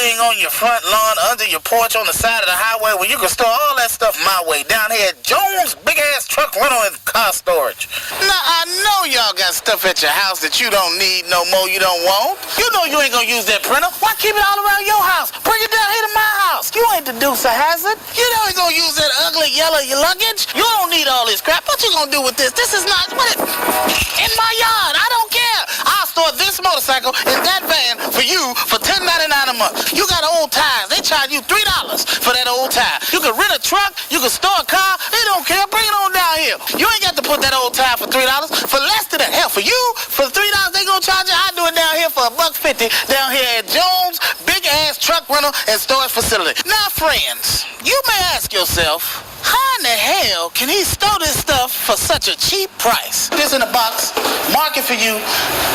everything on your front lawn, under your porch, on the side of the highway, where you can store all that stuff my way, down here at Jones Big Ass Truck Rental and Car Storage. Now, I know y'all got stuff at your house that you don't need no more, you don't want. You know you ain't gonna use that printer. Why keep it all around your house? Bring it down here to my house. You ain't the Dukes of Hazzard. You know you gonna use that ugly yellow luggage. You don't need all this crap. What you gonna do with this? This is not, in my yard. I don't care. I'll store this motorcycle in that van for you for $10.99 a month. You got old tires. They charge you $3 for that old tire. You can rent a truck. You can store a car. They don't care. Bring it on down here. You ain't got to put that old tire for $3. For less than that. Hell, for you, for $3 they gonna charge you. I do it down here for $1.50 down here at Jones Big Ass Truck Rental and Storage Facility. Now, friends, you may ask yourself, how in the hell can he store this stuff for such a cheap price? Put this in a box, mark it for you,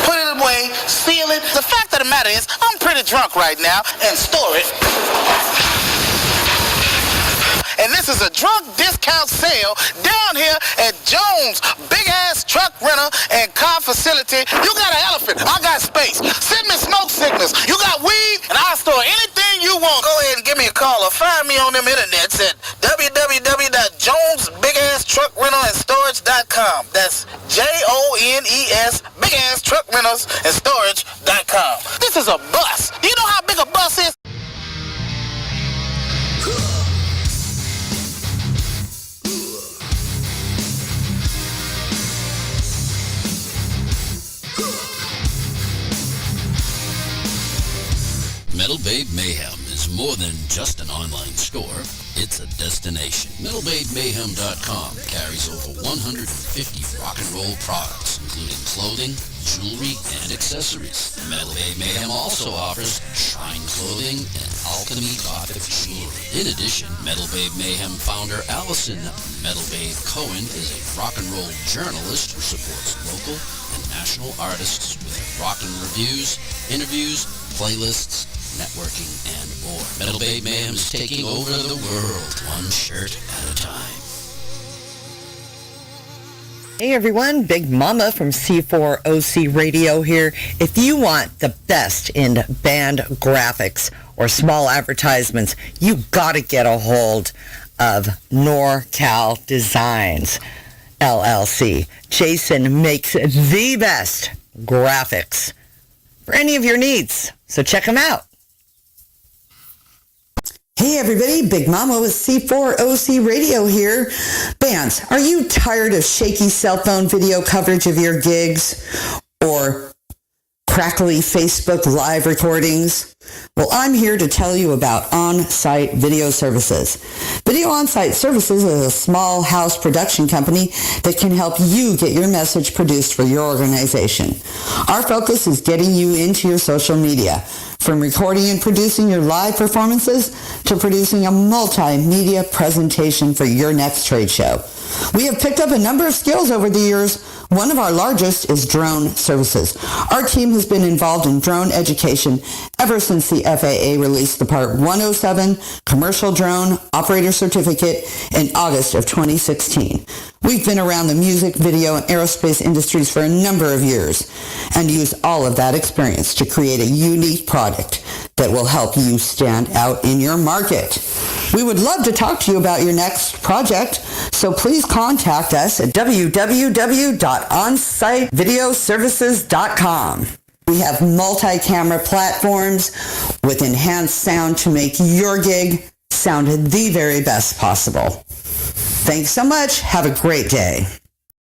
put it away, seal it. The fact of the matter is, I'm pretty drunk right now and store it. And this is a drunk discount sale down here at Jones Big Ass Truck Rental and Car Facility. You got an elephant, I got space. Send me smoke signals. You got weed, and I'll store anything you want. Go ahead and give me a call or find me on them internets at www.jonesbigasstruckrentalstorage.com. That's JONES Big Ass Truck Rentals and Storage.com. This is a bus. Do you know how big a bus is? Metal Babe Mayhem is more than just an online store. It's a destination. MetalBabeMayhem.com carries over 150 rock and roll products, including clothing, jewelry, and accessories. Metal Babe Mayhem also offers Shrine clothing and Alchemy Gothic jewelry. In addition, Metal Babe Mayhem founder Allison Metal Babe Cohen is a rock and roll journalist who supports local and national artists with rockin' reviews, interviews, playlists, networking, and more. Metal Babe Mayhem is taking over the world, one shirt at a time. Hey everyone, Big Mama from C4OC Radio here. If you want the best in band graphics or small advertisements, you gotta get a hold of NorCal Designs, LLC. Jason makes the best graphics for any of your needs, so check him out. Hey everybody, Big Mama with C4OC Radio here. Bands, are you tired of shaky cell phone video coverage of your gigs or crackly Facebook live recordings? Well, I'm here to tell you about On-Site Video Services. Video On-Site Services is a small house production company that can help you get your message produced for your organization. Our focus is getting you into your social media, from recording and producing your live performances to producing a multimedia presentation for your next trade show. We have picked up a number of skills over the years. One of our largest is drone services. Our team has been involved in drone education ever since the FAA released the Part 107 Commercial Drone Operator Certificate in August of 2016. We've been around the music, video, and aerospace industries for a number of years and use all of that experience to create a unique product that will help you stand out in your market. We would love to talk to you about your next project, so please contact us at www.onsitevideoservices.com. We have multi-camera platforms with enhanced sound to make your gig sound the very best possible. Thanks so much. Have a great day.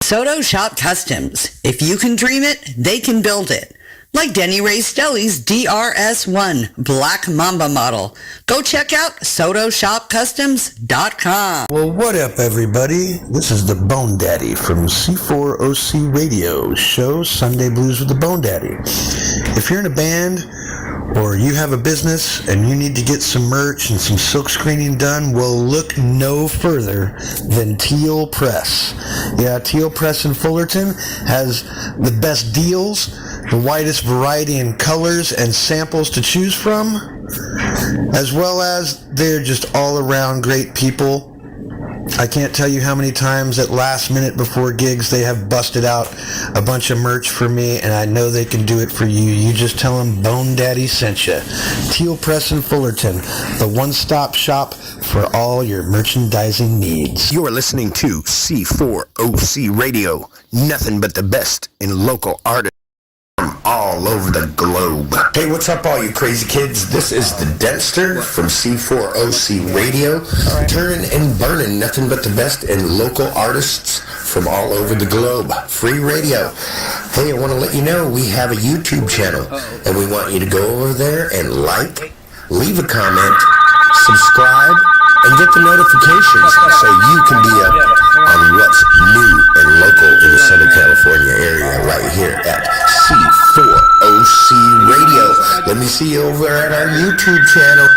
Soto Shop Customs. If you can dream it, they can build it. Like Denny Ray Stelly's DRS1 Black Mamba model. Go check out SotoShopCustoms.com. Well, what up, everybody? This is the Bone Daddy from C4OC Radio show Sunday Blues with the Bone Daddy. If you're in a band or you have a business and you need to get some merch and some silk screening done, well, look no further than Teal Press. Yeah, Teal Press in Fullerton has the best deals, the widest variety in colors and samples to choose from, as well as they're just all around great people. I can't tell you how many times at last minute before gigs they have busted out a bunch of merch for me, and I know they can do it for you. You just tell them Bone Daddy sent you. Teal Press in Fullerton, the one-stop shop for all your merchandising needs. You're listening to C4OC Radio, nothing but the best in local artists from all over the globe. Hey, what's up, all you crazy kids? This is the Dempster from C4OC Radio, turning and burning nothing but the best in local artists from all over the globe. Free radio. Hey, I want to let you know we have a YouTube channel, and we want you to go over there and like, leave a comment, subscribe, and get the notifications so you can be up on what's new and local in the Southern California area right here at C4OC Radio. Let me see you over at our YouTube channel.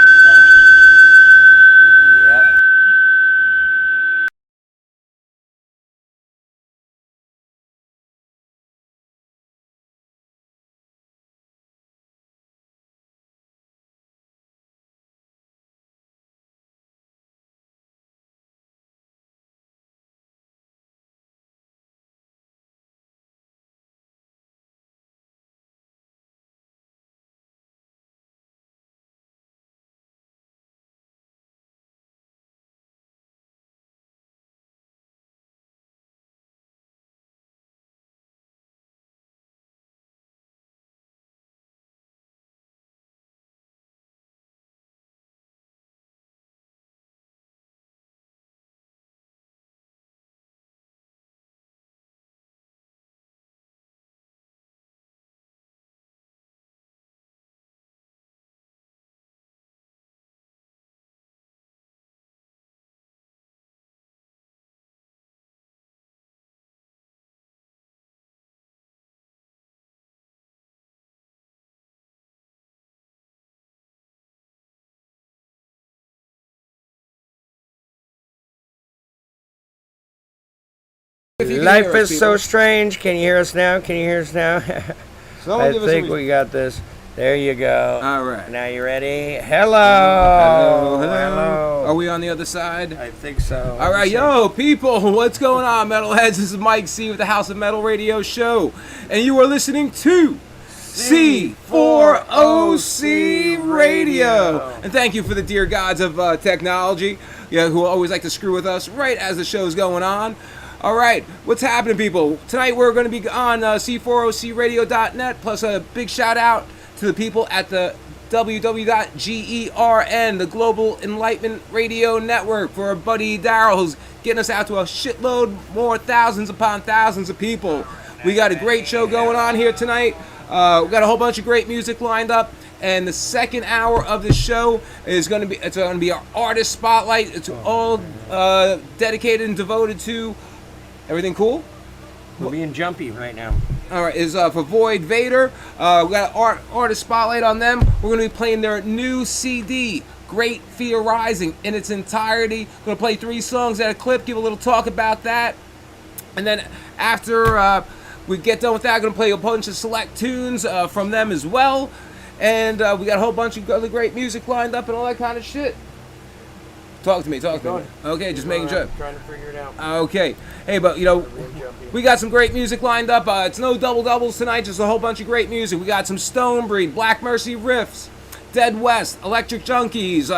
Life is so strange. Can you hear us now? Can you hear us now? I think we got this. There you go. All right. Now you ready? Hello. Hello. Are we on the other side? I think so. All right, yo, people, what's going on, Metalheads? This is Mike C with the House of Metal Radio Show, and you are listening to C4OC Radio. And thank you for the dear gods of technology, who always like to screw with us right as the show's going on. All right, what's happening, people? Tonight we're going to be on C4OCRadio.net, plus a big shout out to the people at the www.GERN, the Global Enlightenment Radio Network, for our buddy Daryl, who's getting us out to a shitload more, thousands upon thousands of people. We got a great show going on here tonight. We got a whole bunch of great music lined up. And the second hour of the show is going to be our artist spotlight. It's all dedicated and devoted to. Everything cool? We're being jumpy right now. All right, is for Void Vader. We got an artist spotlight on them. We're going to be playing their new CD, Great Fear Rising, in its entirety. We're going to play 3 songs at a clip, give a little talk about that. And then after we get done with that, I'm going to play a bunch of select tunes from them as well. And we got a whole bunch of really great music lined up and all that kind of shit. Talk to me. Okay, just making sure. Trying to figure it out. Okay. Hey, but, we got some great music lined up. It's no double-doubles tonight, just a whole bunch of great music. We got some Stonebreed, Black Mercy Riffs, Dead West, Electric Junkies,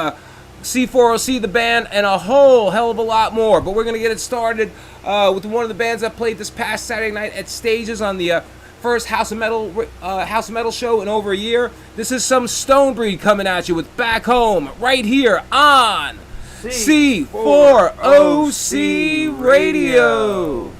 C4OC, the band, and a whole hell of a lot more. But we're going to get it started with one of the bands that played this past Saturday night at Stages on the first House of Metal show in over a year. This is some Stonebreed coming at you with Back Home right here on C4OC Radio.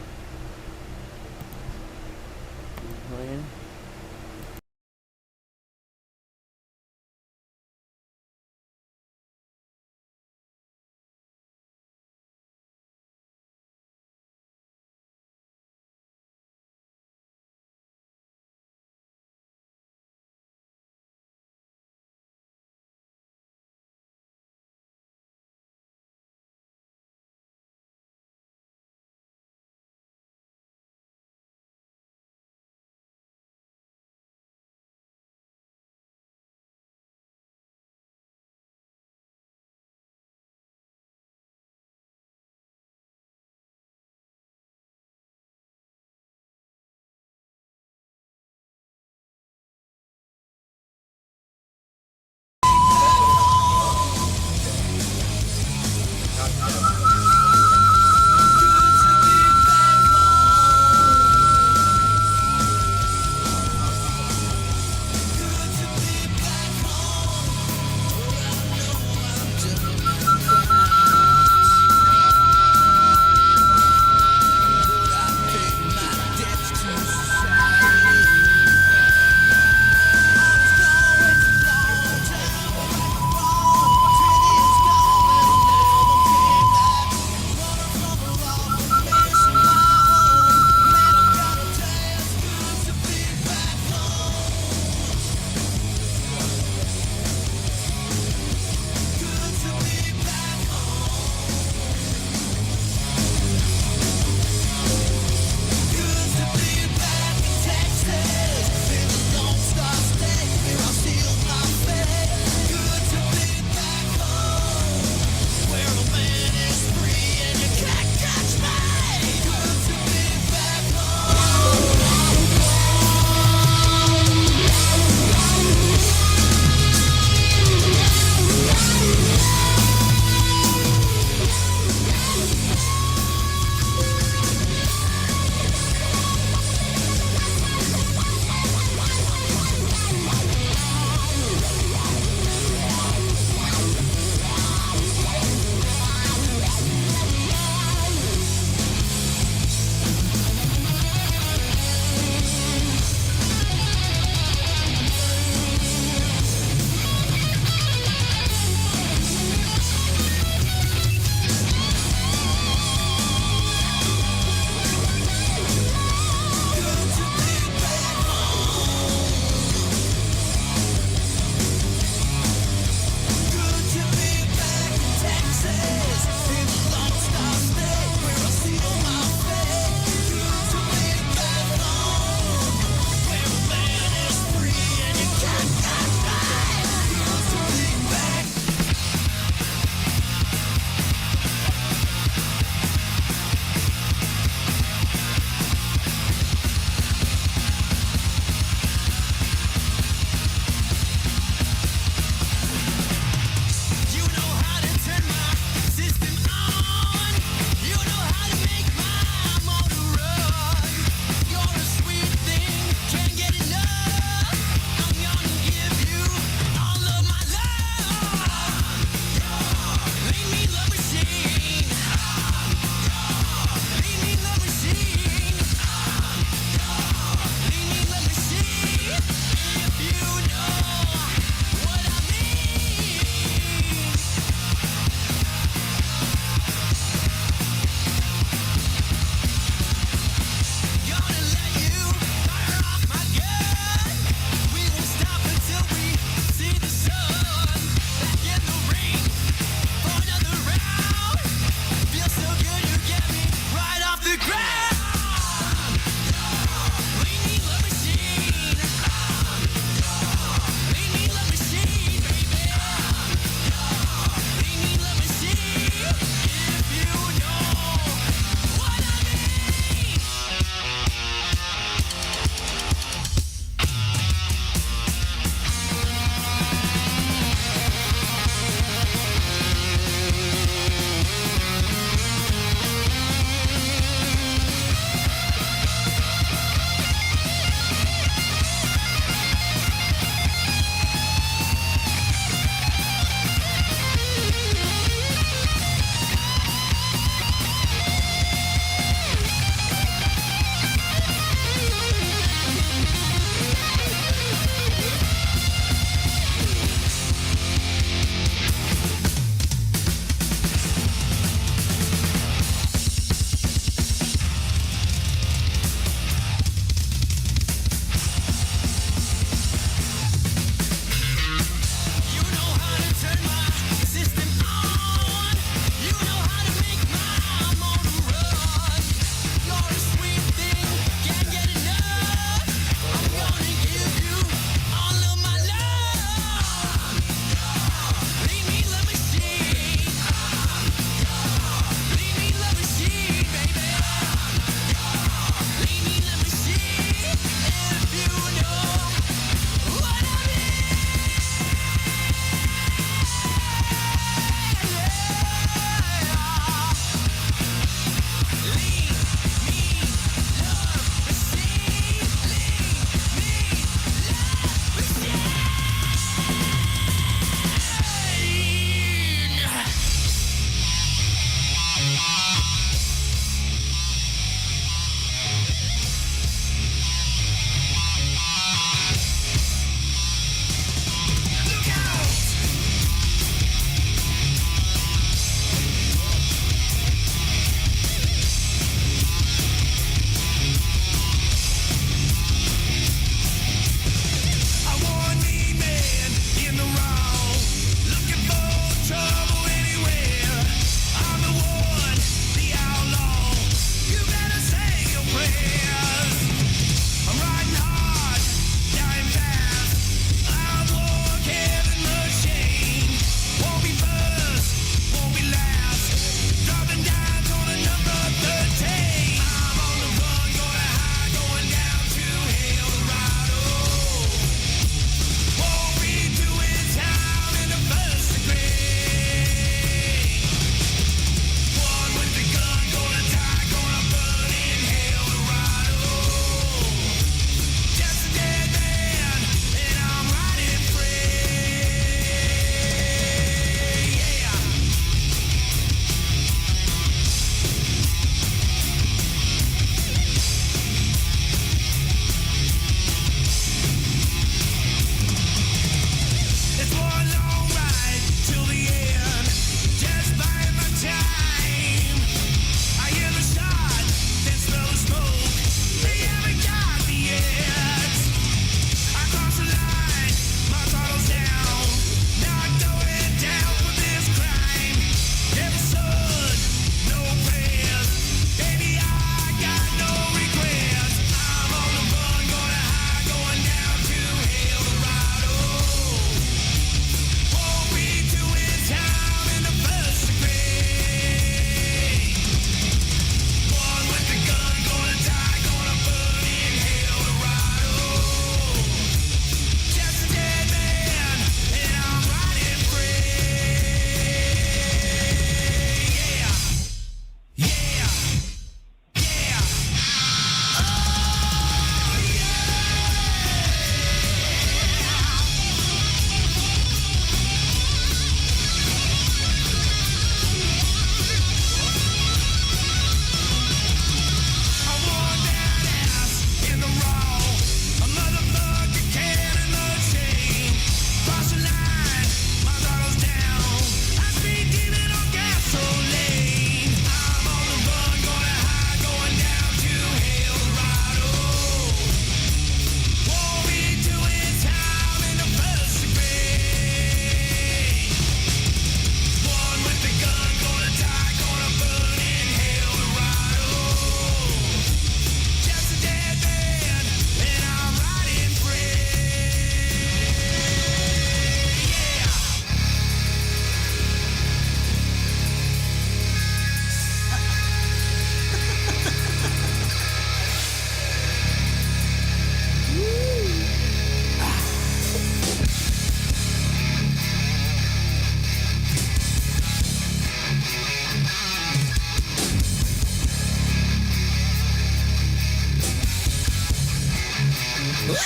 Down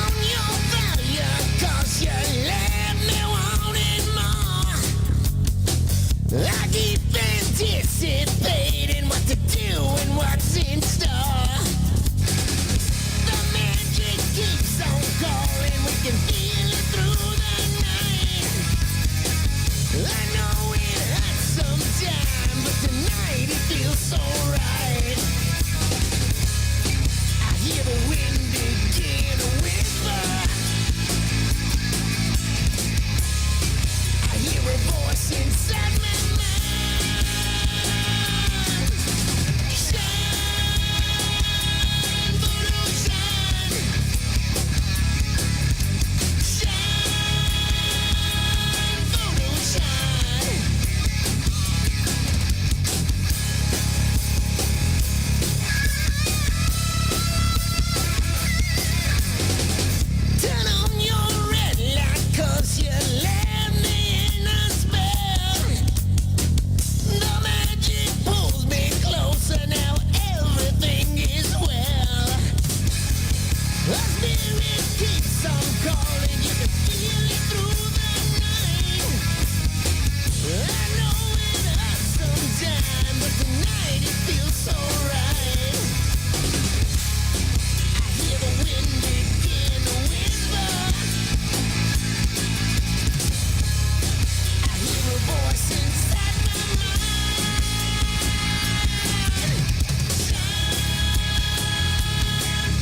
on your failure, 'cause you left me wanting more. I keep anticipating what to do and what's in store. The magic keeps on calling, we can feel it through the night. I know it hurts sometimes, but tonight it feels so right. I hear the wind begin to whisper. I hear a voice inside my mind. Shine, voodoo, shine. Shine, voodoo, shine. Turn on your red light, 'cause you left me in a spell. The magic pulls me closer, now everything is well. The spirit keeps on calling, you can feel it through the night. I know it hurts sometimes, but tonight it feels so right. I hear the wind begin to whisper. I hear a voice inside my mind. Shine,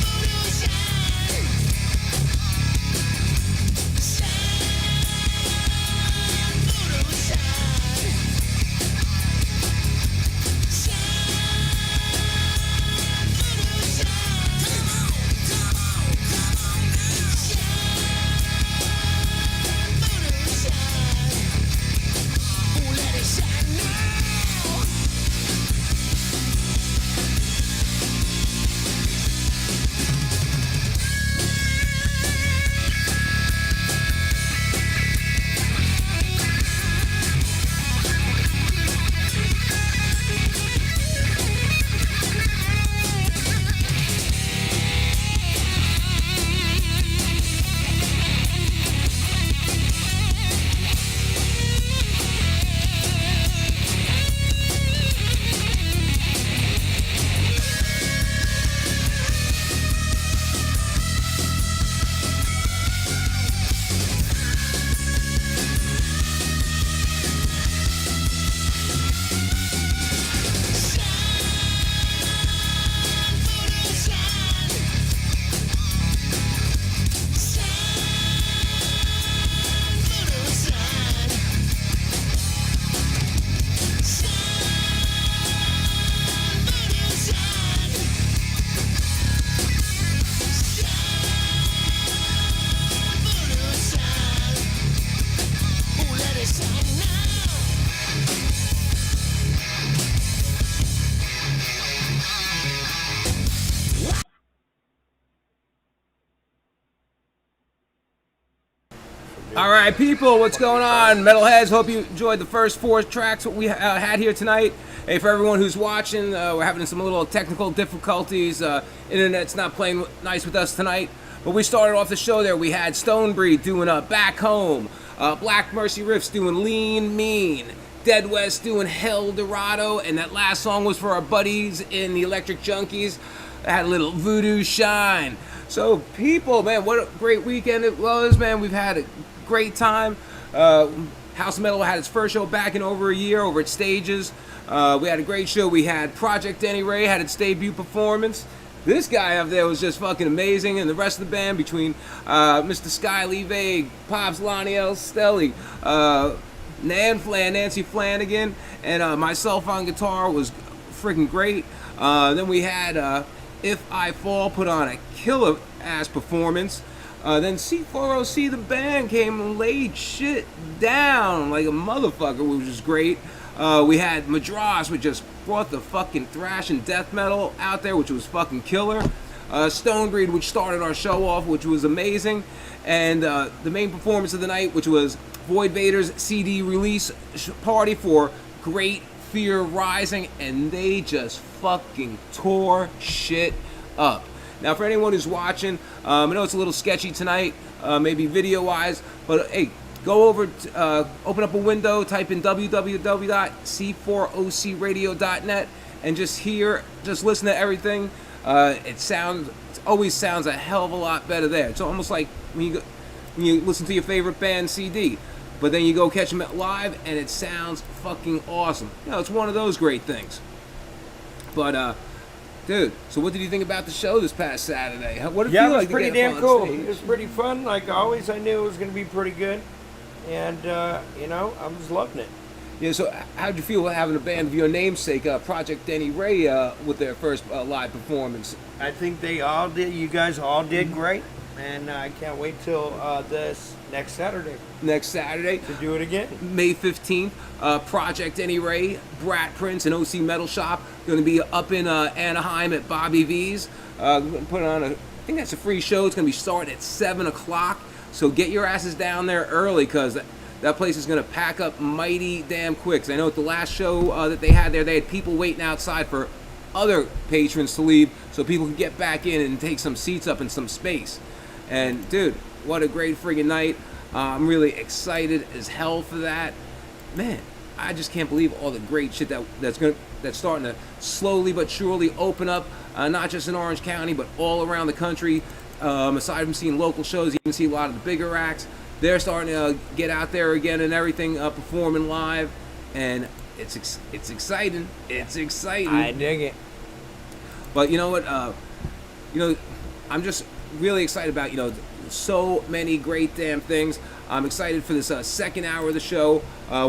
voodoo, shine. Shine, voodoo, shine. Shine, voodoo, shine. Come on, come on, come on now. Shine, voodoo, shine. Oh, let it shine now. All right, people, what's going on? Metalheads, hope you enjoyed the first 4 tracks what we had here tonight. Hey, for everyone who's watching, we're having some little technical difficulties. Internet's not playing nice with us tonight. But we started off the show there. We had Stonebreed doing Back Home. Black Mercy Riffs doing Lean Mean. Dead West doing Hell Dorado. And that last song was for our buddies in the Electric Junkies. I had a little Voodoo Shine. So, people, man, what a great weekend it was, man. We've had a great time. House of Metal had its first show back in over a year over at Stages. We had a great show. We had Project Denny Ray had its debut performance. This guy up there was just fucking amazing, and the rest of the band between Mr. Sky Lee Vague, Pops Lonnie L. Stelly, Nancy Flanagan, and myself on guitar was freaking great. Then we had If I Fall put on a killer ass performance. Then C4OC, the band, came and laid shit down like a motherfucker, which was great. We had Madras, which just brought the fucking thrash and death metal out there, which was fucking killer. Stonebreed, which started our show off, which was amazing. And the main performance of the night, which was Void Vader's CD release party for Great Fear Rising, and they just fucking tore shit up. Now, for anyone who's watching, I know it's a little sketchy tonight, maybe video-wise, but hey, go over, open up a window, type in www.c4ocradio.net, and just listen to everything. It always sounds a hell of a lot better there. It's almost like when you listen to your favorite band CD, but then you go catch them live, and it sounds fucking awesome. You know, it's one of those great things. But, dude, so what did you think about the show this past Saturday? What did it feel like? It was pretty damn cool. It was pretty fun. Like always, I knew it was going to be pretty good. And, I was loving it. Yeah, so how'd you feel having a band of your namesake, Project Denny Ray, with their first live performance? I think you guys all did great. And I can't wait till this next Saturday. Next Saturday. To do it again. May 15th, Project Denny Ray, Brat Prince, and OC Metal Shop. Going to be up in Anaheim at Bobby V's. Put on I think that's a free show. It's going to be starting at 7 o'clock. So get your asses down there early, because that place is going to pack up mighty damn quick. 'Cause I know at the last show that they had there, they had people waiting outside for other patrons to leave so people can get back in and take some seats up in some space. And dude, what a great friggin' night. I'm really excited as hell for that. Man, I just can't believe all the great shit that's starting to slowly but surely open up, not just in Orange County, but all around the country. Aside from seeing local shows, you can see a lot of the bigger acts. They're starting to get out there again and everything, performing live, and it's exciting. It's exciting. I dig it. But you know what? I'm just really excited about, so many great damn things. I'm excited for this second hour of the show,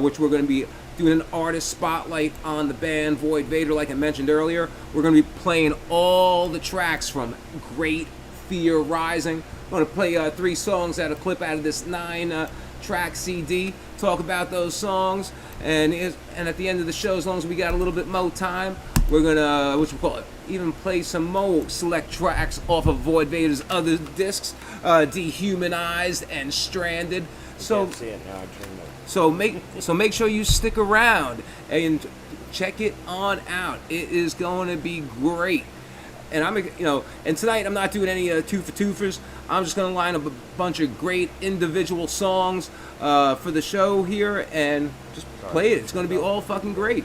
which we're going to be doing an artist spotlight on the band Void Vader, like I mentioned earlier. We're going to be playing all the tracks from Great Fear Rising. I'm going to play 3 songs at a clip out of this 9-track CD, talk about those songs, and at the end of the show, as long as we got a little bit more time, we're going to, even play some more select tracks off of Void Vader's other discs, Dehumanized and Stranded. So, make sure you stick around and check it on out. It is going to be great. And and tonight I'm not doing any two for twofers. I'm just going to line up a bunch of great individual songs for the show here and just play it. It's going to be all fucking great.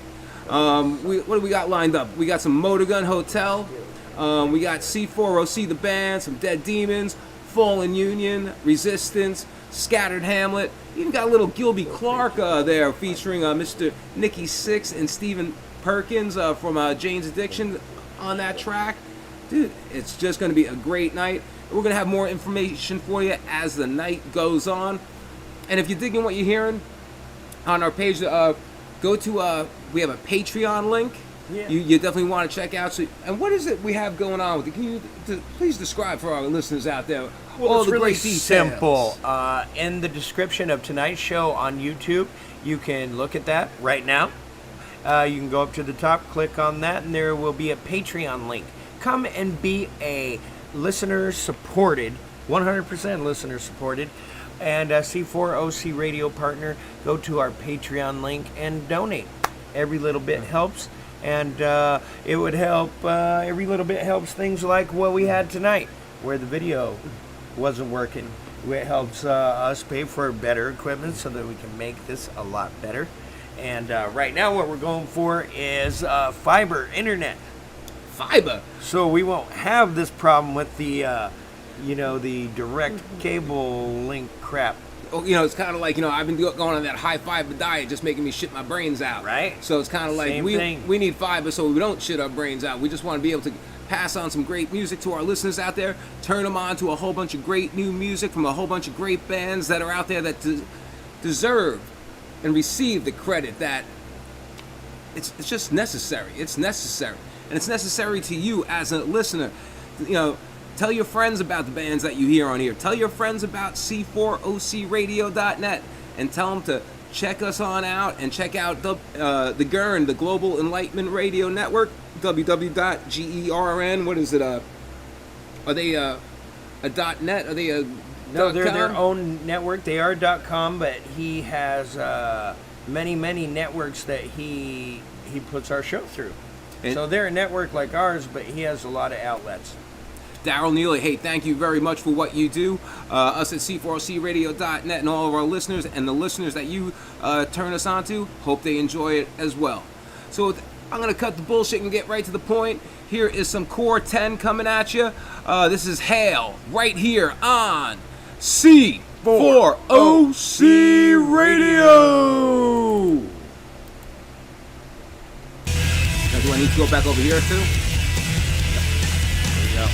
What do we got lined up? We got some Motorgun Hotel. We got C4OC the band, some Dead Demons, Fallen Union, Resistance, Scattered Hamlet. Even got a little Gilby Clark there featuring Mr. Nicky Six and Stephen Perkins from Jane's Addiction on that track. Dude, it's just going to be a great night. We're going to have more information for you as the night goes on. And if you're digging what you're hearing on our page, go to, we have a Patreon link. Yeah. You definitely want to check out. So, and what is it we have going on with it? Can you please describe for our listeners out there all it's the really great details? simple. In the description of tonight's show on YouTube, you can look at that right now. You can go up to the top, click on that, and there will be a Patreon link. Come and be a listener-supported, 100% listener-supported, and C4OC radio partner. Go to our Patreon link and donate. Every little bit helps, and it would help. Every little bit helps things like what we had tonight, where the video wasn't working. It helps us pay for better equipment so that we can make this a lot better. And right now what we're going for is fiber internet. Fiber? So we won't have this problem with the, the direct cable link crap. It's kind of like, I've been going on that high fiber diet, just making me shit my brains out. Right. So it's kind of like we need fiber so we don't shit our brains out. We just want to be able to pass on some great music to our listeners out there, turn them on to a whole bunch of great new music from a whole bunch of great bands that are out there that deserve and receive the credit that it's just necessary. It's necessary. And it's necessary to you as a listener. Tell your friends about the bands that you hear on here. Tell your friends about C4OCRadio.net and tell them to check us on out and check out the GERN, the Global Enlightenment Radio Network, www.gern, what is it, Are they a .net? Are they a No, they're .com? their own network. They are .com, but he has many networks that he puts our show through. And- So they're a network like ours, but he has a lot of outlets. Daryl Neely, hey, thank you very much for what you do. Us at C4OCRadio.net and all of our listeners and the listeners that you turn us on to, hope they enjoy it as well. So I'm going to cut the bullshit and get right to the point. Here is some Core 10 coming at you. This is Hail right here on C4OC Radio. Now, do I need to go back over here too? There you go.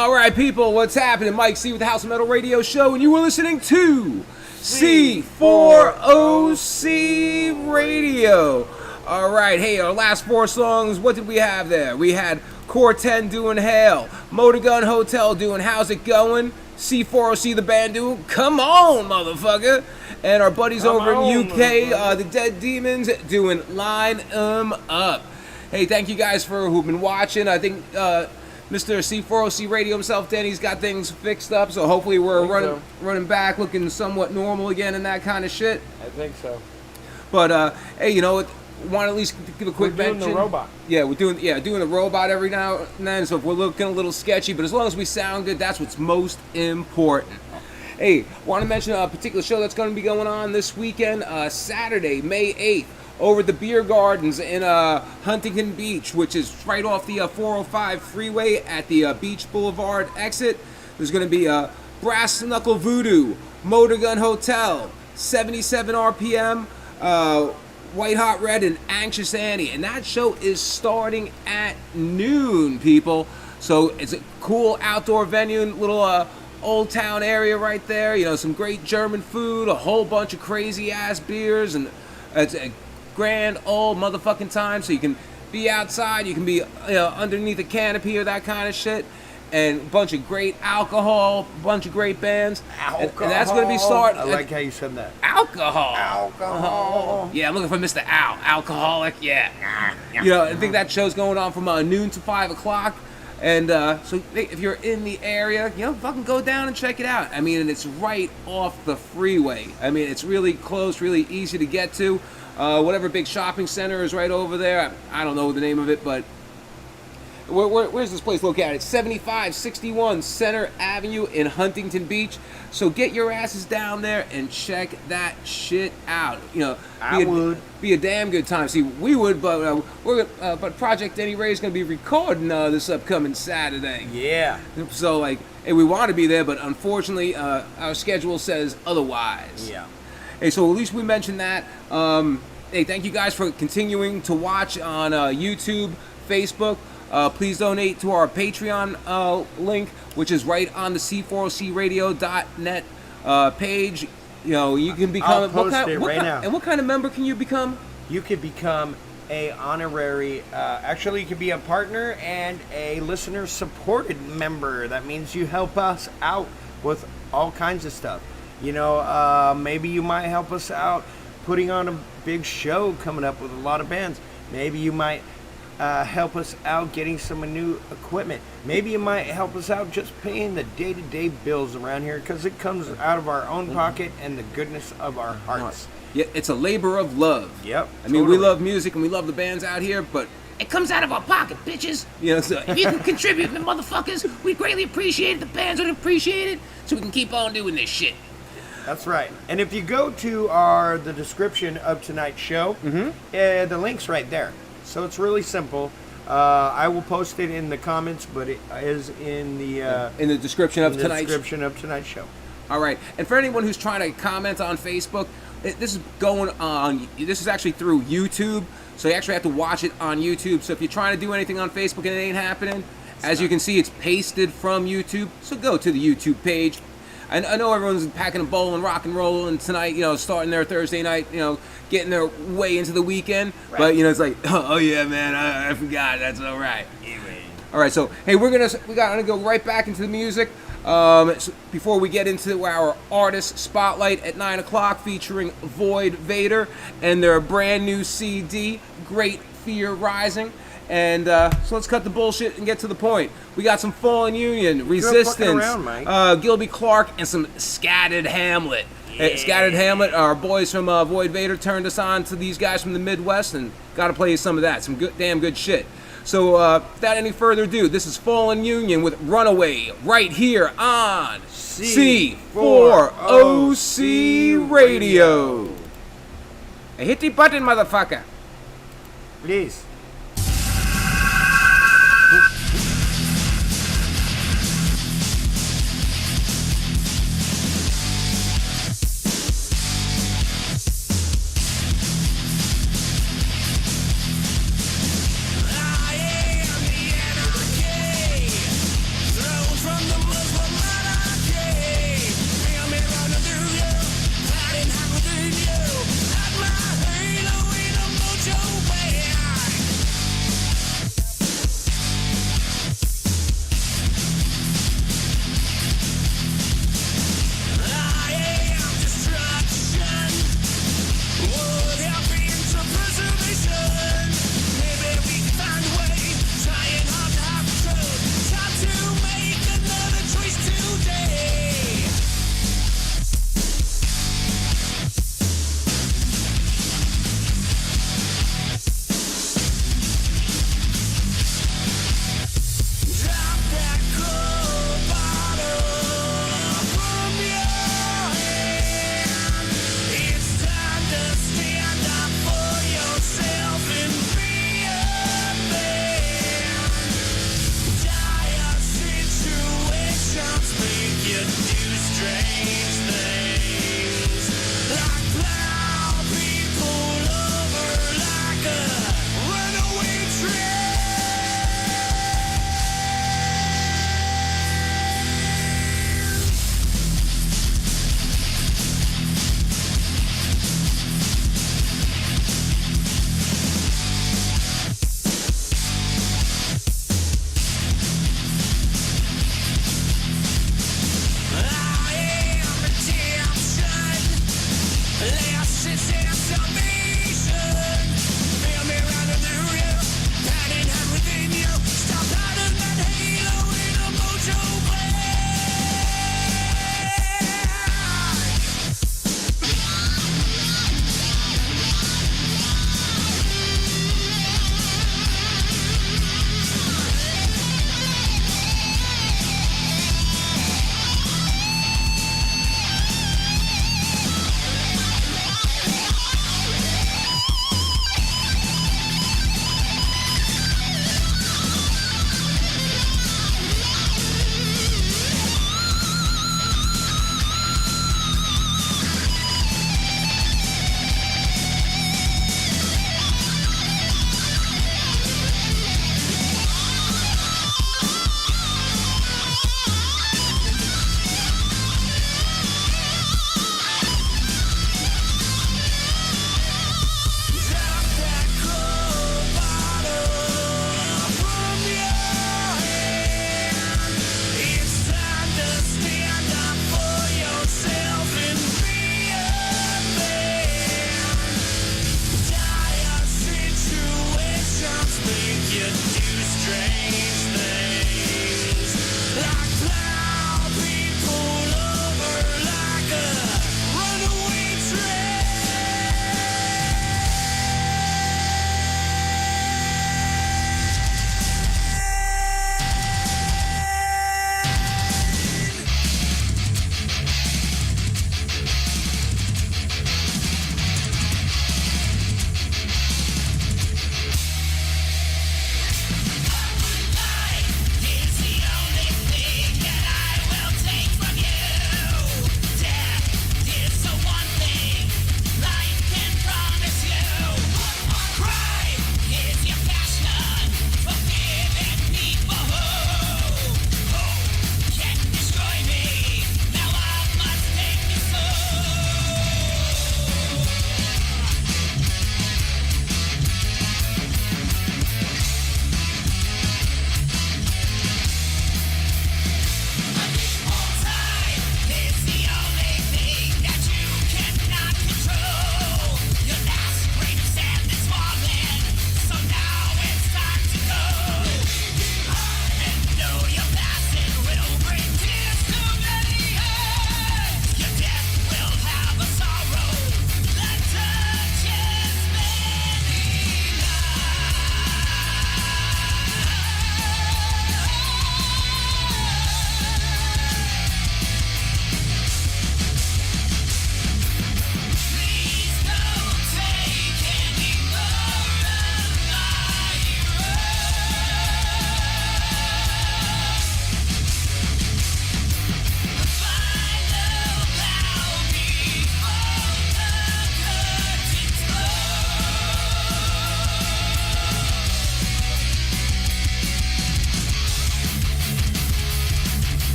All right, people, what's happening? Mike C with the House of Metal Radio Show, and you were listening to C4OC Radio. All right, hey, our last 4 songs, what did we have there? We had Core 10 doing Hail, Motor Gun Hotel doing How's It Going, C4OC the band doing Come On, Motherfucker, and our buddies over in UK, the Dead Demons, doing Line 'Em Up. Hey, thank you guys who've been watching. I think Mr. C4OC Radio himself, Danny's got things fixed up, so hopefully we're running back, looking somewhat normal again and that kind of shit. I think so. But hey, you know what? Want to at least give a quick mention. We're doing the robot. Yeah, we're doing the robot every now and then. So if we're looking a little sketchy, but as long as we sound good, that's what's most important. Hey, want to mention a particular show that's going to be going on this weekend, Saturday, May 8th, over at the Beer Gardens in Huntington Beach, which is right off the 405 freeway at the Beach Boulevard exit. There's going to be Brass Knuckle Voodoo, Motor Gun Hotel, 77 RPM, White Hot Red, and Anxious Annie. And that show is starting at noon, people. So it's a cool outdoor venue, little Old Town area right there. You know, some great German food, a whole bunch of crazy ass beers, and it's a grand old motherfucking time. So you can be outside, you can be underneath a canopy or that kind of shit, and a bunch of great alcohol, a bunch of great bands. And that's going to be starting. I like how you said that. Alcohol. Yeah, I'm looking for Mr. Alcoholic. Yeah. You know, I think that show's going on from noon to 5 o'clock. And so if you're in the area, fucking go down and check it out. I mean, and it's right off the freeway. I mean, it's really close, really easy to get to. Whatever big shopping center is right over there. I don't know the name of it, but where's this place located? It's 7561 Center Avenue in Huntington Beach. So get your asses down there and check that shit out. Be a damn good time. See, we would, but but Project Danny Ray is going to be recording this upcoming Saturday. Yeah. So hey, we want to be there, but unfortunately, our schedule says otherwise. Yeah. Hey, so at least we mentioned that. Hey, thank you guys for continuing to watch on YouTube, Facebook. Please donate to our Patreon link, which is right on the C4OCradio.net page. You can become. I'll post it right now. And what kind of member can you become? You could become a honorary. Actually, you could be a partner and a listener-supported member. That means you help us out with all kinds of stuff. Maybe you might help us out putting on a big show coming up with a lot of bands. Maybe you might help us out getting some new equipment. Maybe you might help us out just paying the day-to-day bills around here, because it comes out of our own pocket and the goodness of our hearts. Yeah, it's a labor of love. Yep. I mean, we love music and we love the bands out here, but it comes out of our pocket, bitches. So if you can contribute, motherfuckers, we greatly appreciate it. The bands would appreciate it, so we can keep on doing this shit. That's right. And if you go to the description of tonight's show, the link's right there. So it's really simple. I will post it in the comments, but it is in the description of tonight's show. All right. And for anyone who's trying to comment on Facebook, this is going on. This is actually through YouTube, so you actually have to watch it on YouTube. So if you're trying to do anything on Facebook and it ain't happening, as you can see, it's pasted from YouTube. So go to the YouTube page. I know everyone's packing a bowl and rock and roll, and tonight, starting their Thursday night, getting their way into the weekend. Right. But it's like, oh yeah, man, I forgot. That's all right. All right, so hey, we're gonna go right back into the music. So before we get into our artist spotlight at 9 o'clock, featuring Void Vader and their brand new CD, Great Fear Rising. And so let's cut the bullshit and get to the point. We got some Fallen Union, Resistance, Gilby Clarke, and some Scattered Hamlet. Yeah. Scattered Hamlet, our boys from Void Vader turned us on to these guys from the Midwest, and got to play you some of that. Some damn good shit. So without any further ado, this is Fallen Union with Runaway right here on C4OC Radio. Hey, hit the button, motherfucker. Please. From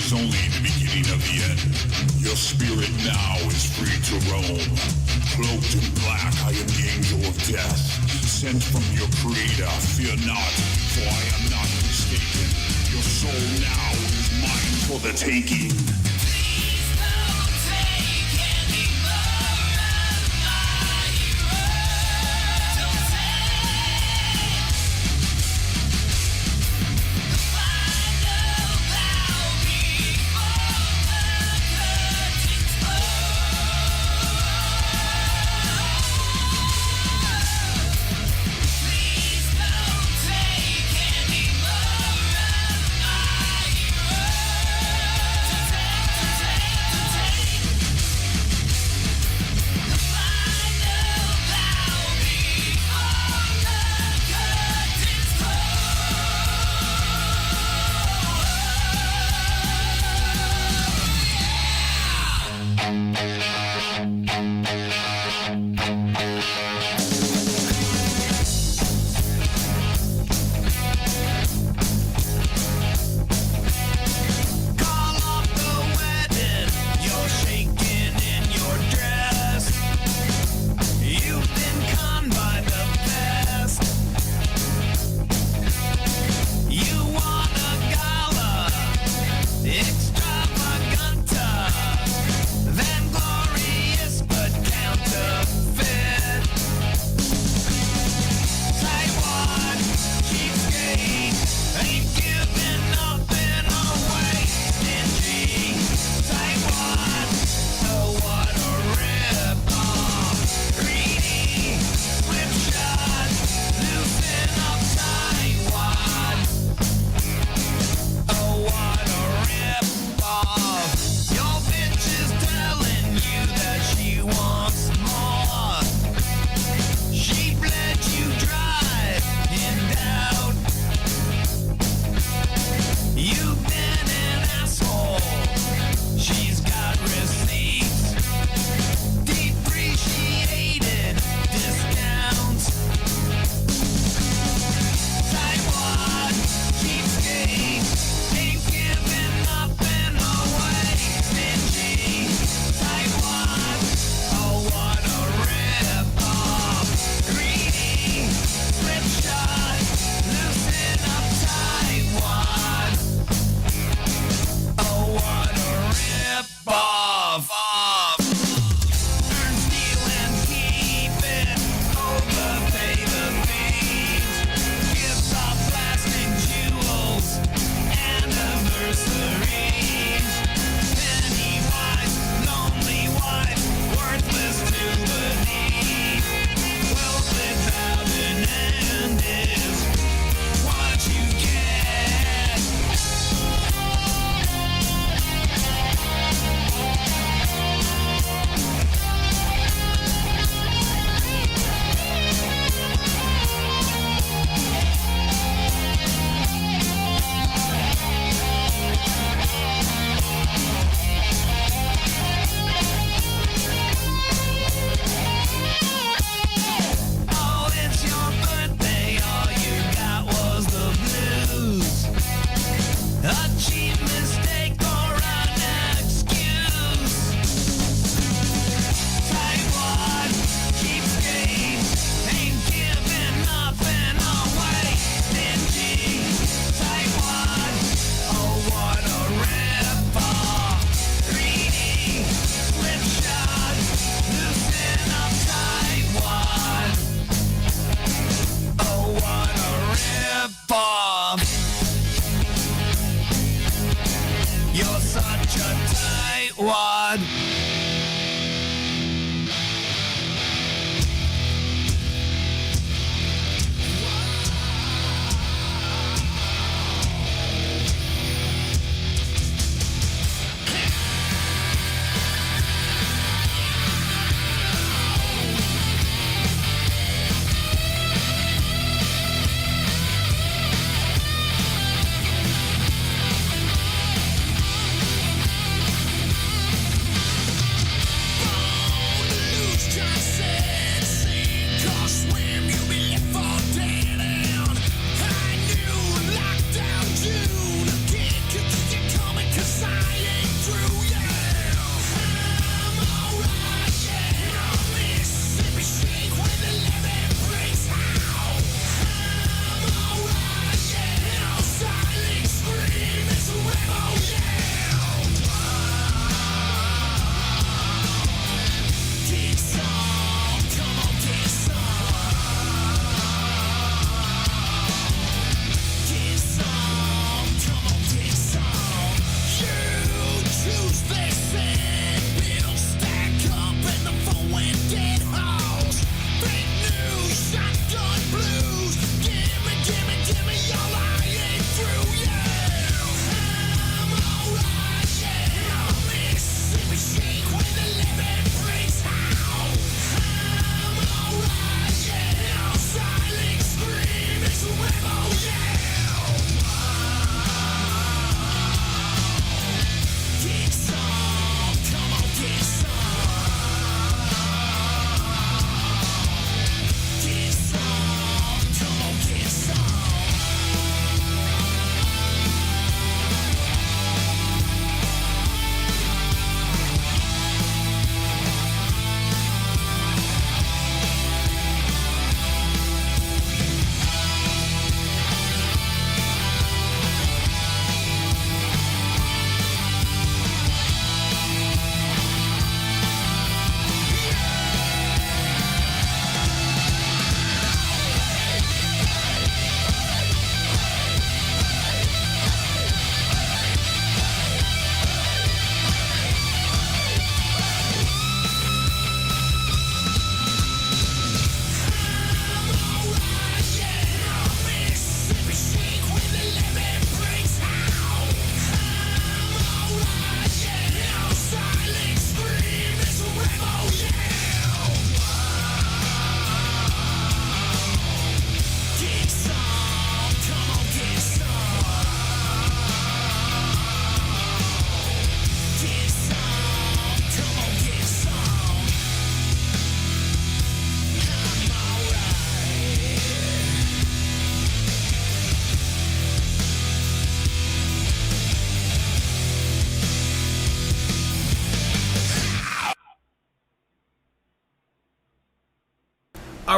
is only the beginning of the end. Your spirit now is free to roam. Cloaked in black, I am the angel of death. Sent from your creator, fear not, for I am not mistaken. Your soul now is mine for the taking.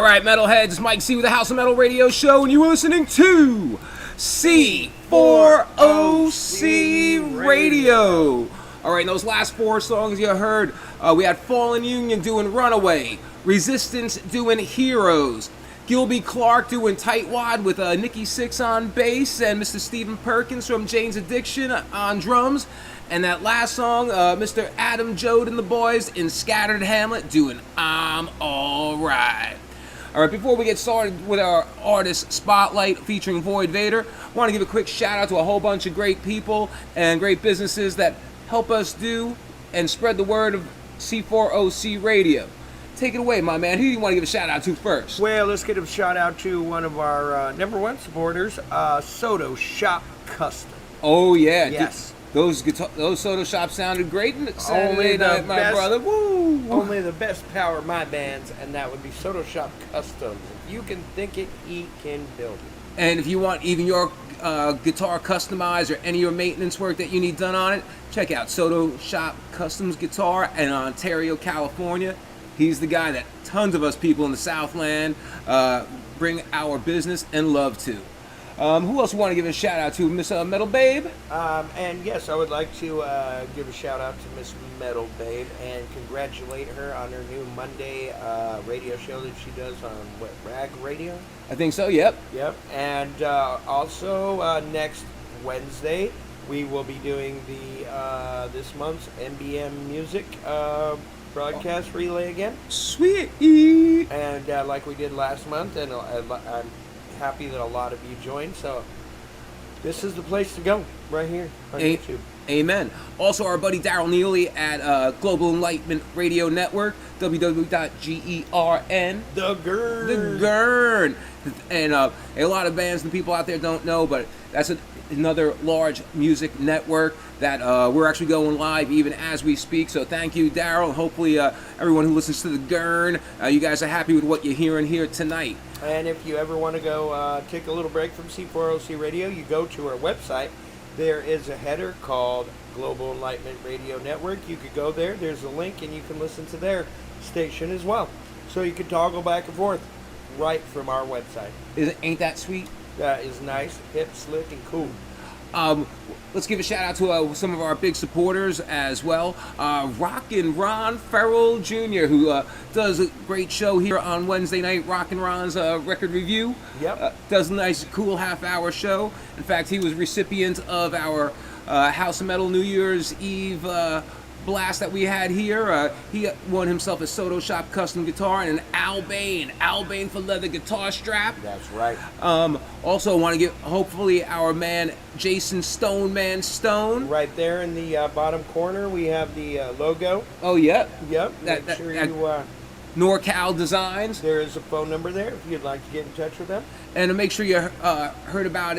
All right, metalheads, it's Mike C with the House of Metal Radio Show, and you are listening to C4OC Radio. All right, in those last 4 songs you heard, we had Fallen Union doing Runaway, Resistance doing Heroes, Gilby Clark doing Tightwad with Nikki Sixx on bass, and Mr. Stephen Perkins from Jane's Addiction on drums. And that last song, Mr. Adam Jode and the boys in Scattered Hamlet doing I'm Alright. All right, before we get started with our artist spotlight featuring Void Vader, I want to give a quick shout out to a whole bunch of great people and great businesses that help us do and spread the word of C4OC Radio. Take it away, my man. Who do you want to give a shout out to first? Well, let's give a shout out to one of our number one supporters, Soto Shop Custom. Oh, yeah. Yes. Those Soto shops sounded great Saturday Only the night, my best, brother. Woo! Only the best power my bands, and that would be Soto Shop Customs. If you can think it, he can build it. And if you want even your guitar customized or any of your maintenance work that you need done on it, check out Soto Shop Customs Guitar in Ontario, California. He's the guy that tons of us people in the Southland bring our business and love to. Who else want to give a shout out to? Miss Metal Babe? And yes, I would like to give a shout out to Miss Metal Babe and congratulate her on her new Monday radio show that she does on Rag Radio? I think so, yep. Yep. And also next Wednesday, we will be doing the this month's MBM Music broadcast relay again. Sweet. And like we did last month, and I'm happy that a lot of you joined, so this is the place to go right here on YouTube. Amen. Also, our buddy Daryl Neely at Global Enlightenment Radio Network, www.GERN. The Gurn. The Gurn. And a lot of bands and people out there don't know, but that's another large music network that we're actually going live even as we speak. So thank you, Daryl. Hopefully everyone who listens to The Gurn, you guys are happy with what you're hearing here tonight. And if you ever want to go take a little break from C4OC Radio, you go to our website. There is a header called Global Enlightenment Radio Network. You could go there. There's a link, and you can listen to their station as well. So you can toggle back and forth right from our website. Ain't that sweet? That is nice, hip, slick, and cool. Let's give a shout out to some of our big supporters as well. Rockin' Ron Farrell Jr., who does a great show here on Wednesday night, Rockin' Ron's record review. Yep. Does a nice, cool half-hour show. In fact, he was recipient of our House of Metal New Year's Eve blast that we had here. He won himself a Soto Shop custom guitar and an Albane for leather guitar strap. That's right. Also want to give hopefully our man Jason Stone Stone. Right there in the bottom corner we have the logo. Oh, yep. Yep. Make sure you NorCal Designs. There is a phone number there if you'd like to get in touch with them. And to make sure you heard about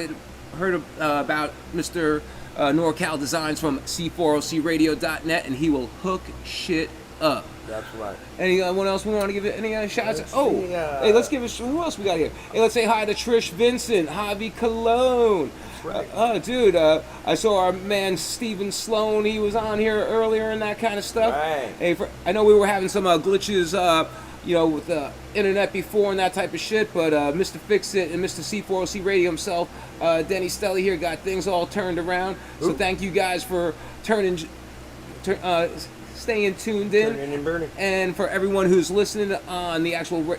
Mr. NorCal Designs from C4OCRadio.net, and he will hook shit up. That's right. Anyone else we want to give it any shout outs? See, Hey, let's give it. Who else we got here? Hey, let's say hi to Trish Vincent, Javi Cologne. That's right. Dude, I saw our man Steven Sloan. He was on here earlier and that kind of stuff. Right. Hey, I know we were having some glitches, with the internet before and that type of shit, but Mr. Fix-It and Mr. C4OC Radio himself, Denny Stelly here, got things all turned around. Ooh. So thank you guys for staying tuned in. Turning and burning. And for everyone who's listening on the actual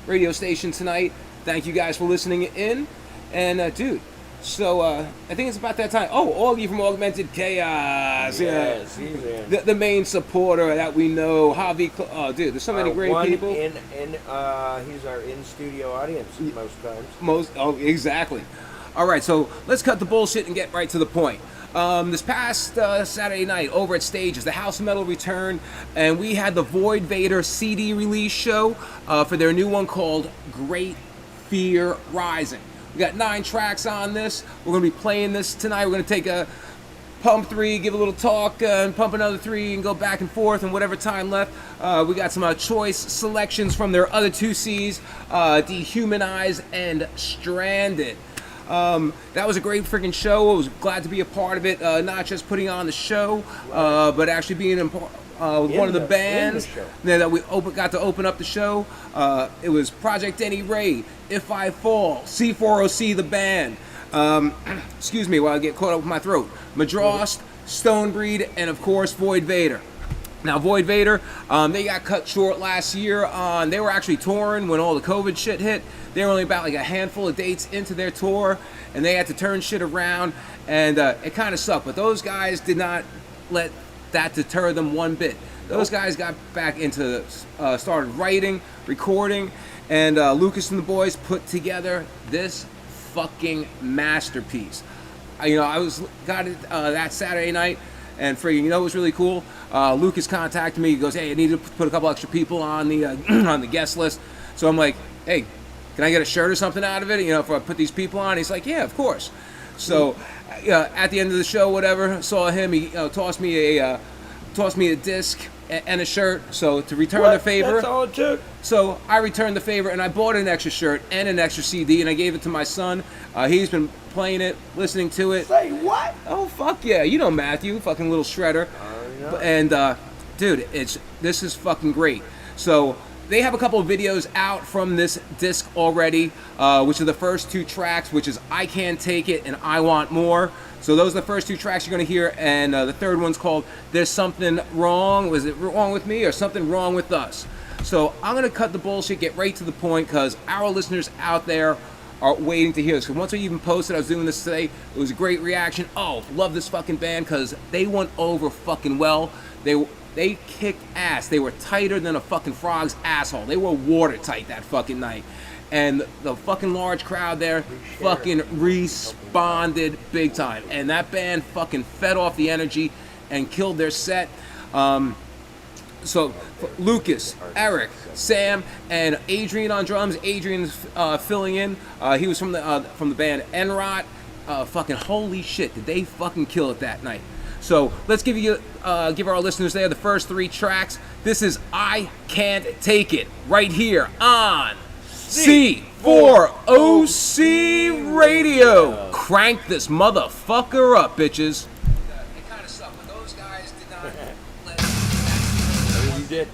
radio station tonight, thank you guys for listening in. And dude, so I think it's about that time. Oh, Augie from Augmented Chaos. Yes, he's in. The main supporter that we know. Javi. Oh, dude, there's so many great people. He's our in-studio audience most times. Exactly. All right, so let's cut the bullshit and get right to the point. This past Saturday night over at Stages, the House of Metal returned, and we had the Void Vader CD release show for their new one called Great Fear Rising. We got 9 tracks on this. We're going to be playing this tonight. We're going to take a pump 3, give a little talk, and pump another 3, and go back and forth, and whatever time left. We got some choice selections from their other 2 Cs, Dehumanized and Stranded. That was a great freaking show. I was glad to be a part of it, not just putting on the show, but actually being with In one of the the bands show. that we got to open up the show. It was Project Any Ray, If I Fall, C4OC the band. Excuse me while I get caught up with my throat. Madrost, Stonebreed, and of course Void Vader. Now Void Vader, they got cut short last year. They were actually touring when all the COVID shit hit. They were only about like a handful of dates into their tour, and they had to turn shit around, and it kind of sucked. But those guys did not let that deter them one bit. Those guys got back into, started writing, recording, and Lucas and the boys put together this fucking masterpiece. I got it that Saturday night, and friggin', it was really cool. Lucas contacted me. He goes, "Hey, I need to put a couple extra people on the on the guest list." So I'm like, "Hey, can I get a shirt or something out of it? If I put these people on?" He's like, "Yeah, of course." So at the end of the show, whatever, saw him. He tossed me a disc and a shirt. So to return the favor, That's all it took. so I returned the favor, and I bought an extra shirt and an extra CD, and I gave it to my son. He's been playing it, listening to it. Say what? Oh, fuck yeah. Matthew, fucking little shredder. And, dude, this is fucking great. So they have a couple of videos out from this disc already, which are the first two tracks, which is I Can't Take It and I Want More. So those are the first two tracks you're going to hear, and the third one's called There's Something Wrong. Was it wrong with me or something wrong with us? So I'm going to cut the bullshit, get right to the point, because our listeners out there are waiting to hear this. Because once I even posted, I was doing this today, it was a great reaction. Oh, love this fucking band, because they went over fucking well. They kicked ass. They were tighter than a fucking frog's asshole. They were watertight that fucking night. And the fucking large crowd there fucking responded big time. And that band fucking fed off the energy and killed their set. So Lucas, Eric, Sam, and Adrian on drums. Adrian's filling in. He was from the band Enrot. Fucking holy shit, did they fucking kill it that night? So let's give our listeners there the first three tracks. This is I Can't Take It right here on C4OC Radio. Crank this motherfucker up, bitches. It kind of sucked, but those guys did not let You did.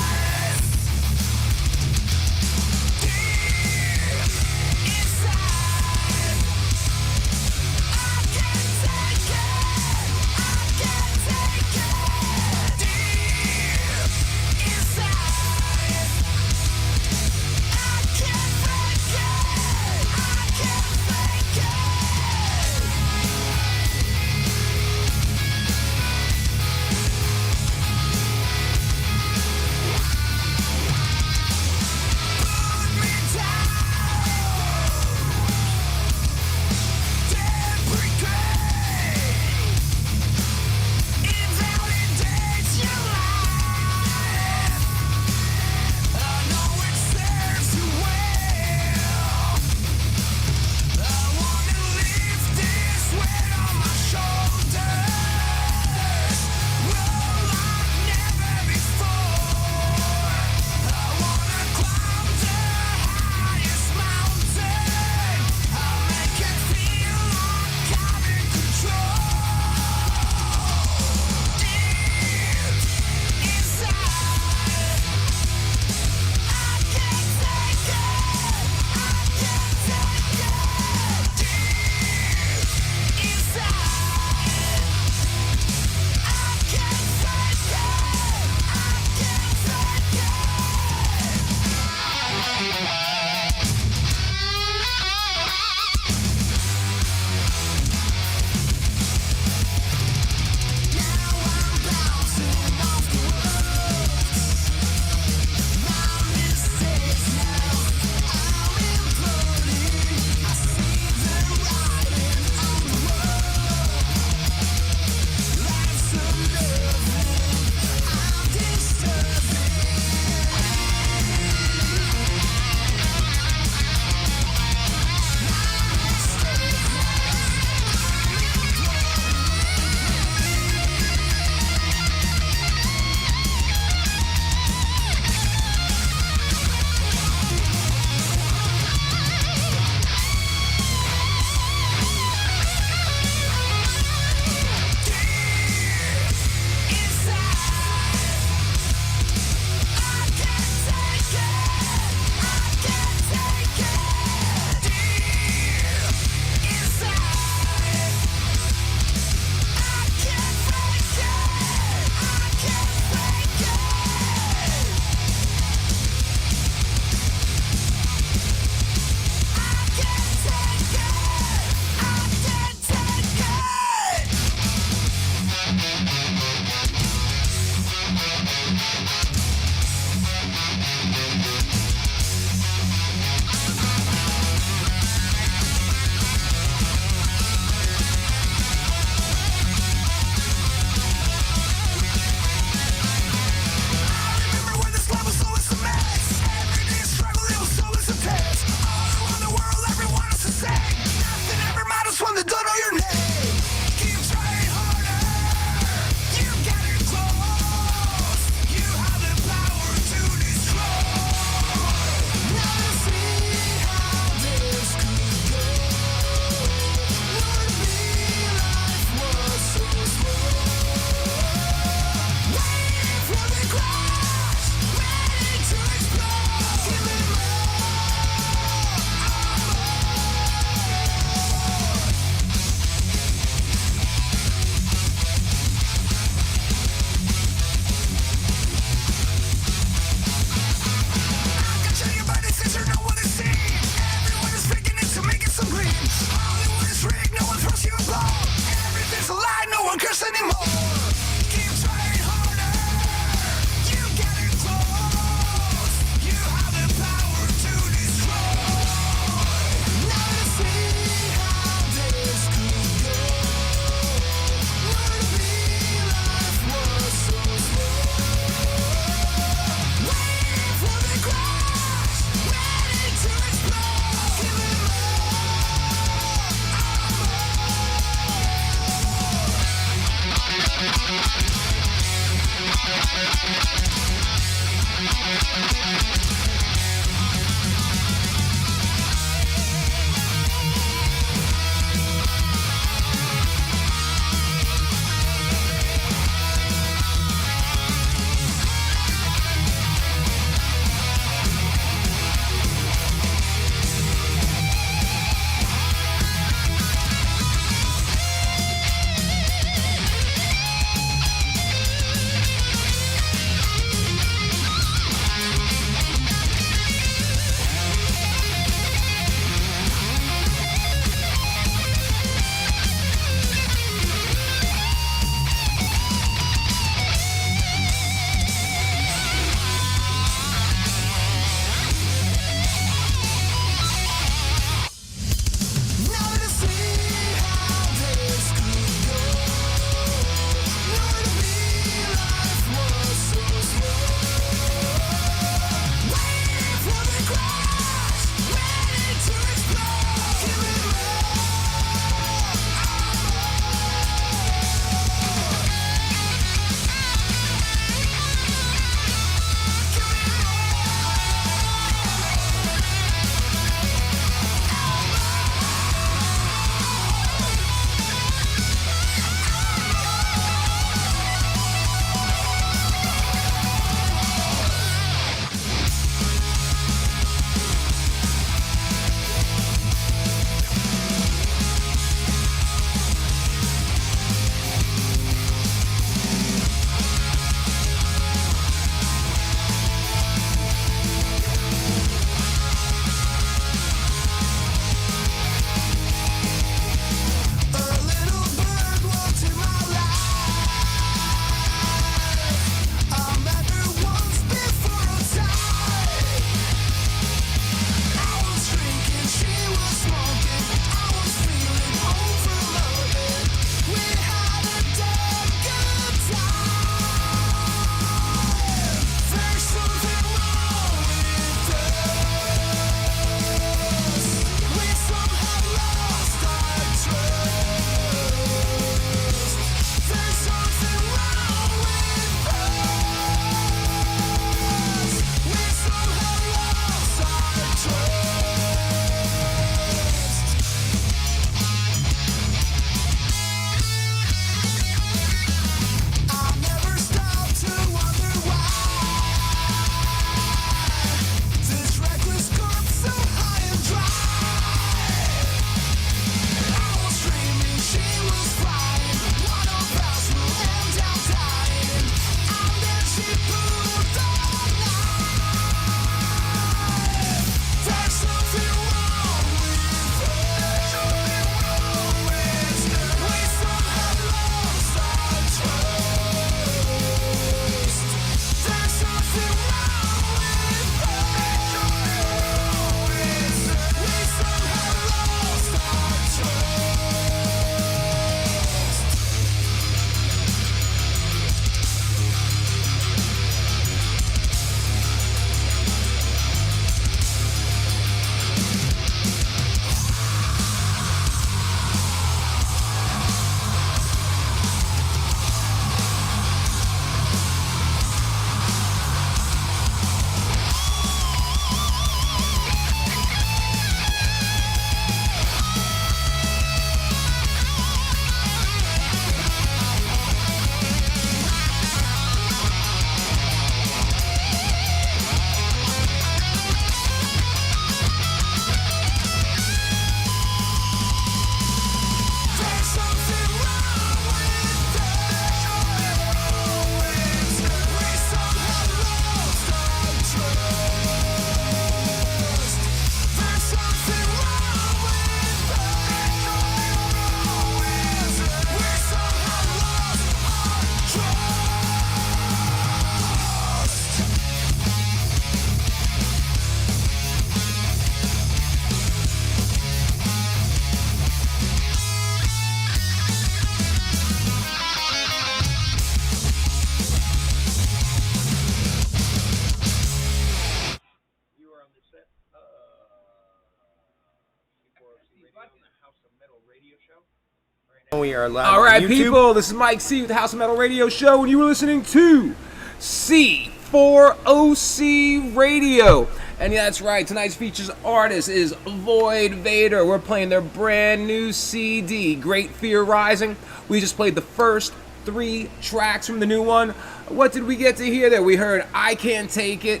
We are live All right, on YouTube. people, this is Mike C with the House of Metal Radio Show, and you were listening to C4OC Radio. And yeah, that's right, tonight's features artist is Void Vader. We're playing their brand new CD, Great Fear Rising. We just played the first 3 tracks from the new one. What did we get to hear there? We heard I Can't Take It,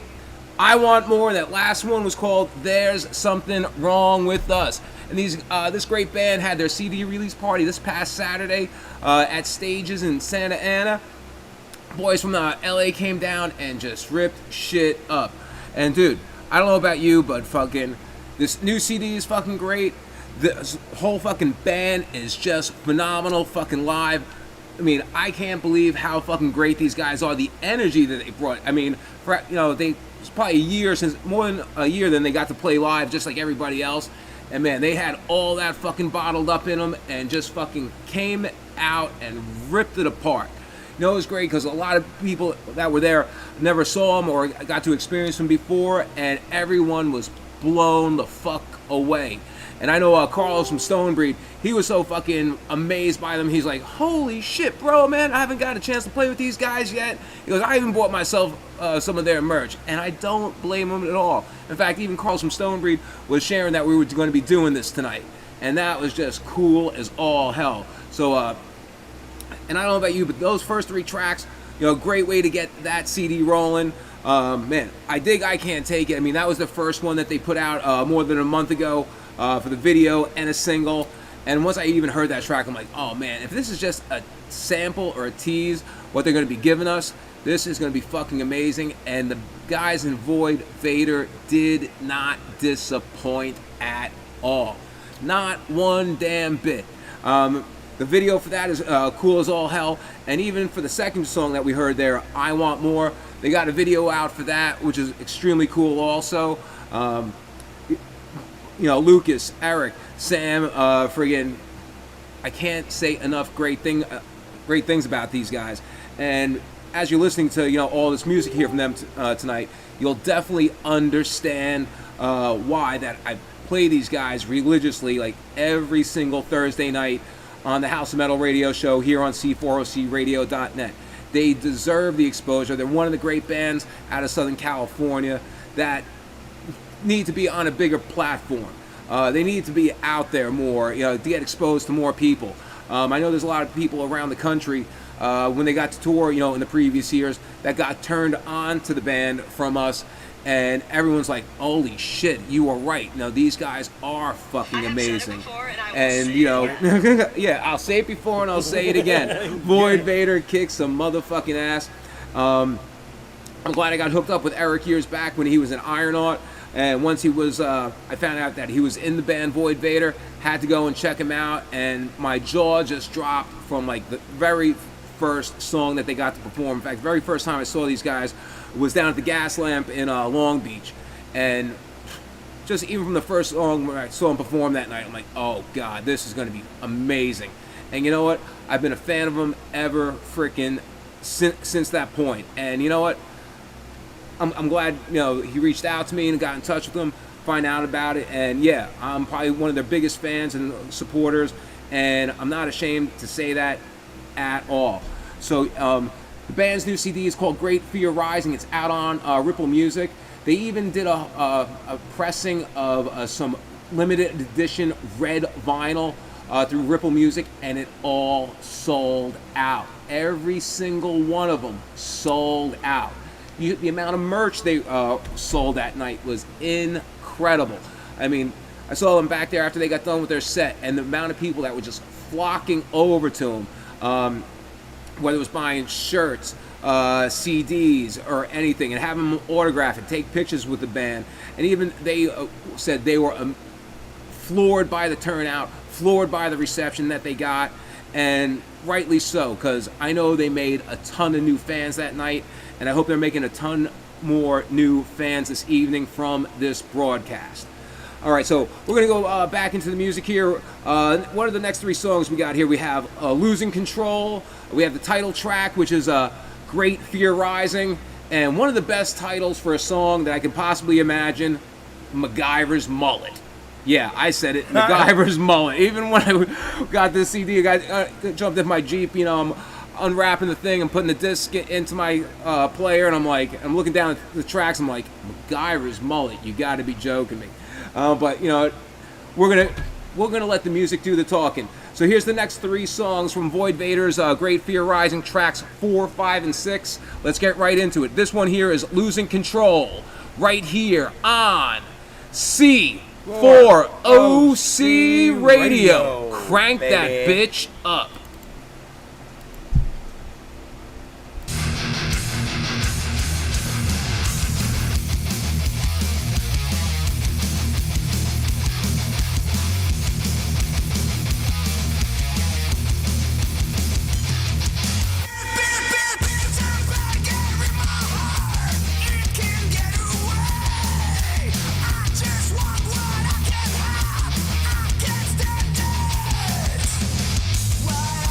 I Want More, and that last one was called There's Something Wrong With Us. And this great band had their CD release party this past Saturday at Stages in Santa Ana. Boys from LA came down and just ripped shit up. And dude, I don't know about you, but fucking this new CD is fucking great. This whole fucking band is just phenomenal fucking live. I mean, I can't believe how fucking great these guys are. The energy that they brought. I mean, it's probably more than a year than they got to play live, just like everybody else. And man, they had all that fucking bottled up in them and just fucking came out and ripped it apart. You know, it was great because a lot of people that were there never saw them or got to experience them before, and everyone was blown the fuck away. And I know Carlos from Stonebreed, he was so fucking amazed by them. He's like, holy shit, bro, man, I haven't got a chance to play with these guys yet. He goes, I even bought myself some of their merch. And I don't blame him at all. In fact, even Carlos from Stonebreed was sharing that we were going to be doing this tonight. And that was just cool as all hell. So, and I don't know about you, but those first 3 tracks, great way to get that CD rolling. Man, I dig I Can't Take It. I mean, that was the first one that they put out more than a month ago. For the video and a single. And once I even heard that track, I'm like, oh man, if this is just a sample or a tease, what they're going to be giving us, this is going to be fucking amazing. And the guys in Void Vader did not disappoint at all. Not one damn bit. The video for that is cool as all hell. And even for the second song that we heard there, I Want More, they got a video out for that, which is extremely cool also. Lucas, Eric, Sam, friggin', I can't say enough great things about these guys. And as you're listening to, all this music here from them tonight, you'll definitely understand why that I play these guys religiously, like every single Thursday night on the House of Metal Radio Show here on C4OCRadio.net. They deserve the exposure. They're one of the great bands out of Southern California that need to be on a bigger platform. They need to be out there more, to get exposed to more people. I know there's a lot of people around the country when they got to tour, in the previous years that got turned on to the band from us, and everyone's like, holy shit, you are right. Now these guys are fucking amazing. And yeah, I'll say it before and I'll say it again. Void Vader kicks some motherfucking ass. I'm glad I got hooked up with Eric years back when he was an Ironaut. And once he was, I found out that he was in the band Void Vader, had to go and check him out, and my jaw just dropped from like the very first song that they got to perform. In fact, the very first time I saw these guys was down at the Gas Lamp in Long Beach. And just even from the first song where I saw him perform that night, I'm like, oh God, this is going to be amazing. And you know what? I've been a fan of him ever freaking since that point. And you know what? I'm glad, he reached out to me and got in touch with him, find out about it. And yeah, I'm probably one of their biggest fans and supporters. And I'm not ashamed to say that at all. So the band's new CD is called Great Fear Rising. It's out on Ripple Music. They even did a pressing of some limited edition red vinyl through Ripple Music, and it all sold out. Every single one of them sold out. The amount of merch they sold that night was incredible. I mean, I saw them back there after they got done with their set, and the amount of people that were just flocking over to them, whether it was buying shirts, CDs, or anything, and having them autograph and take pictures with the band. And even they said they were floored by the turnout, floored by the reception that they got, and rightly so, because I know they made a ton of new fans that night, and I hope they're making a ton more new fans this evening from this broadcast. All right, so we're going to go back into the music here. What are the next 3 songs we got here? We have Losing Control. We have the title track, which is Great Fear Rising. And one of the best titles for a song that I can possibly imagine, MacGyver's Mullet. Yeah, I said it. MacGyver's mullet. Even when I got this CD, I jumped in my Jeep. You know, I'm unwrapping the thing and putting the disc into my player, and I'm looking down at the tracks. I'm like, MacGyver's mullet. You got to be joking me. But you know, we're gonna let the music do the talking. So here's the next 3 songs from Void Vader's Great Fear Rising, tracks 4, 5, and 6. Let's get right into it. This one here is Losing Control, right here on C4OC Radio. Crank that bitch up. Why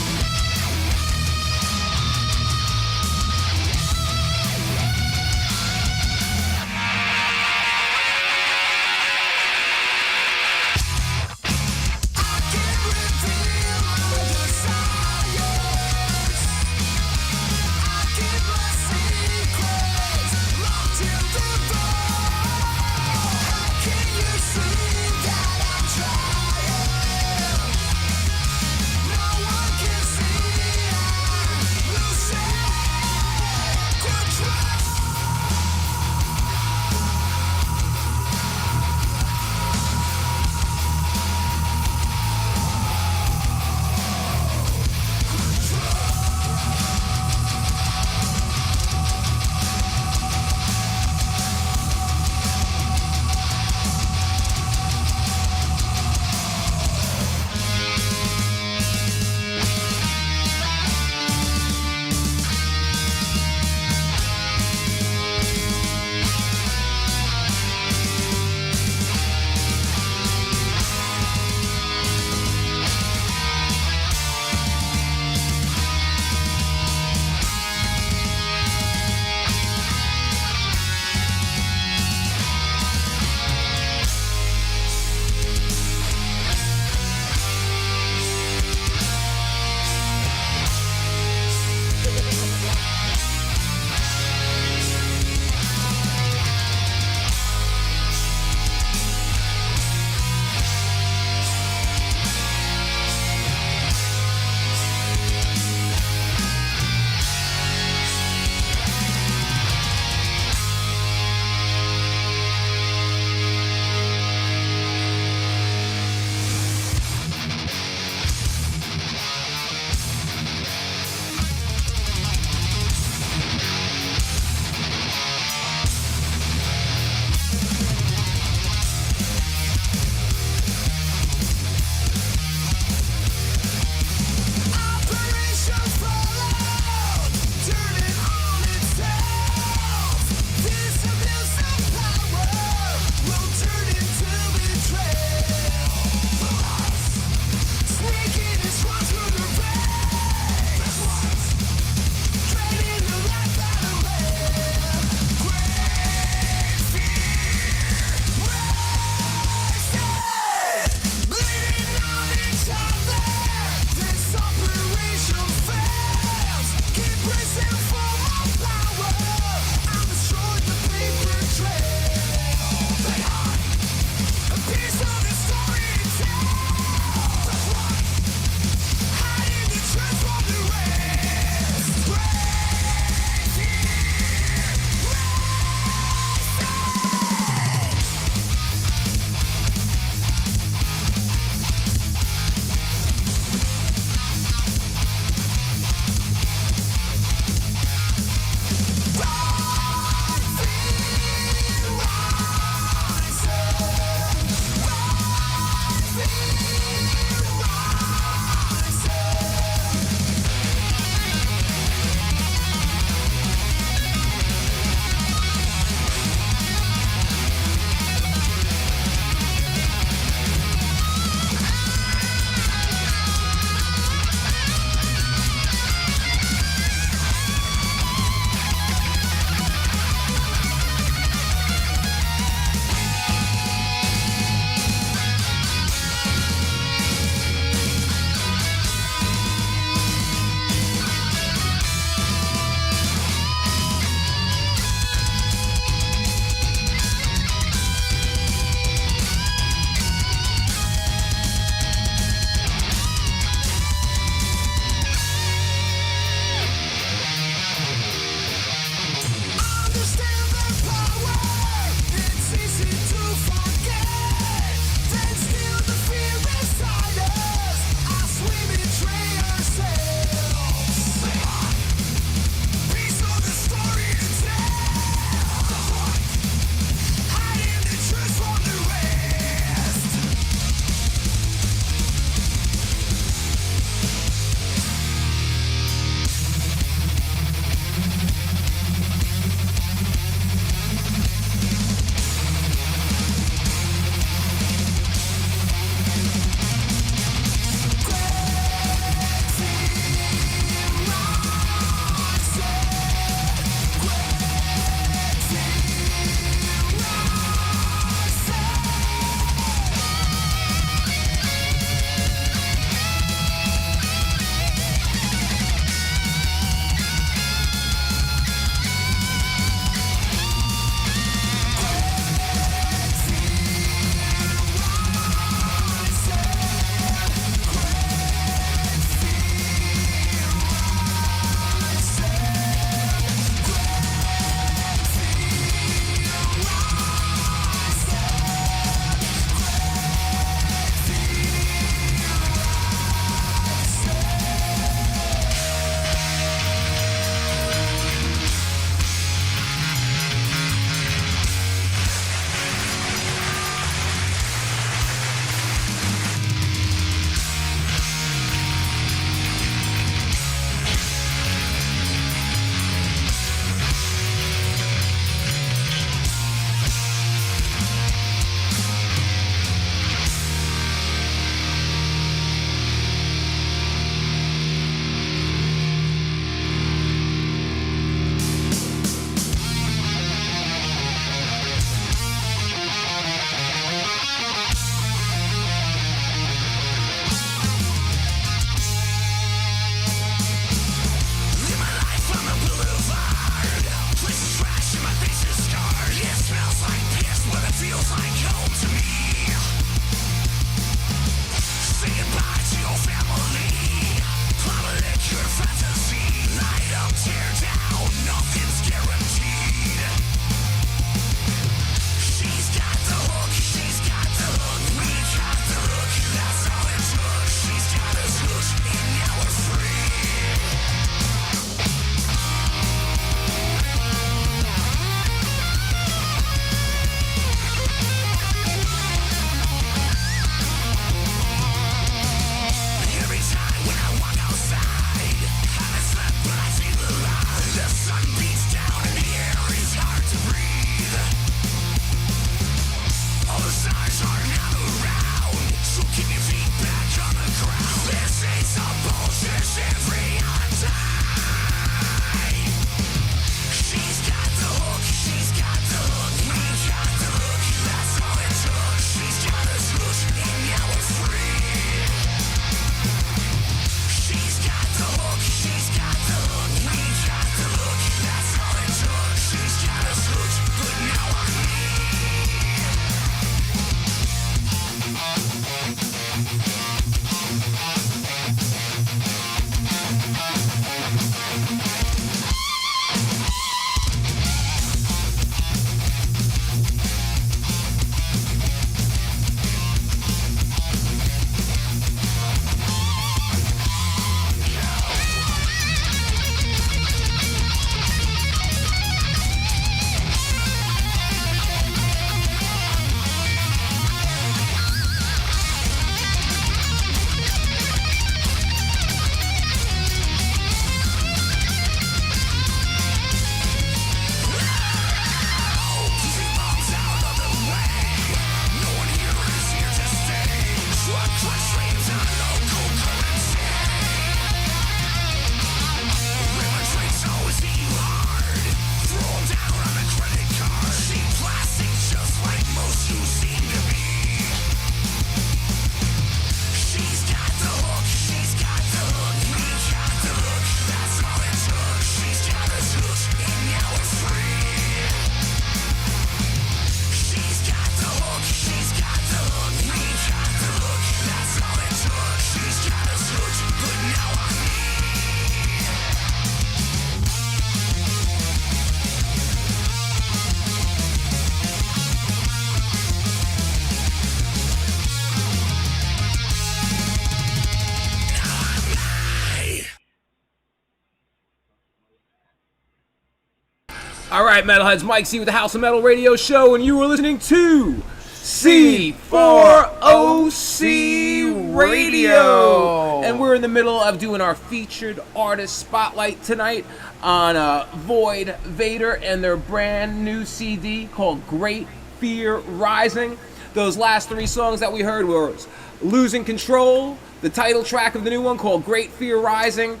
All right, Metalheads, Mike C with the House of Metal Radio Show, and you were listening to C4OC Radio. And we're in the middle of doing our featured artist spotlight tonight on Void Vader and their brand new CD called Great Fear Rising. Those last 3 songs that we heard were Losing Control, the title track of the new one called Great Fear Rising,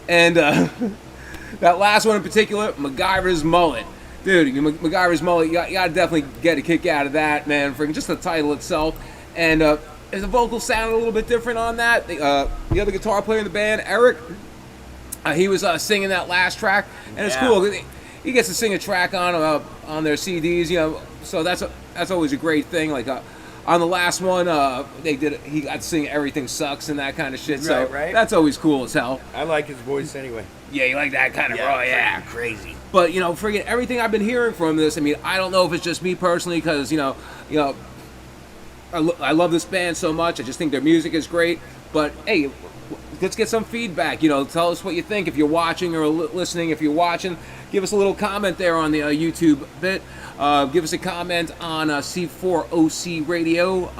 and that last one in particular, MacGyver's Mullet. Dude, MacGyver's Mullet, you gotta definitely get a kick out of that, man. Freaking just the title itself. And the vocals sounded a little bit different on that. The other guitar player in the band, Eric, he was singing that last track, and it's cool. He gets to sing a track on their CDs, you know. So that's always a great thing. Like on the last one, he got to sing "Everything Sucks" and that kind of shit. So right. That's always cool as hell. I like his voice anyway. Yeah, you like that kind of raw, yeah. Crazy. But you know, friggin' everything I've been hearing from this. I mean, I don't know if it's just me personally, because you know, I love this band so much. I just think their music is great. But hey, let's get some feedback. You know, tell us what you think if you're watching or listening. If you're watching, give us a little comment there on the YouTube bit. Give us a comment on C4OC Radio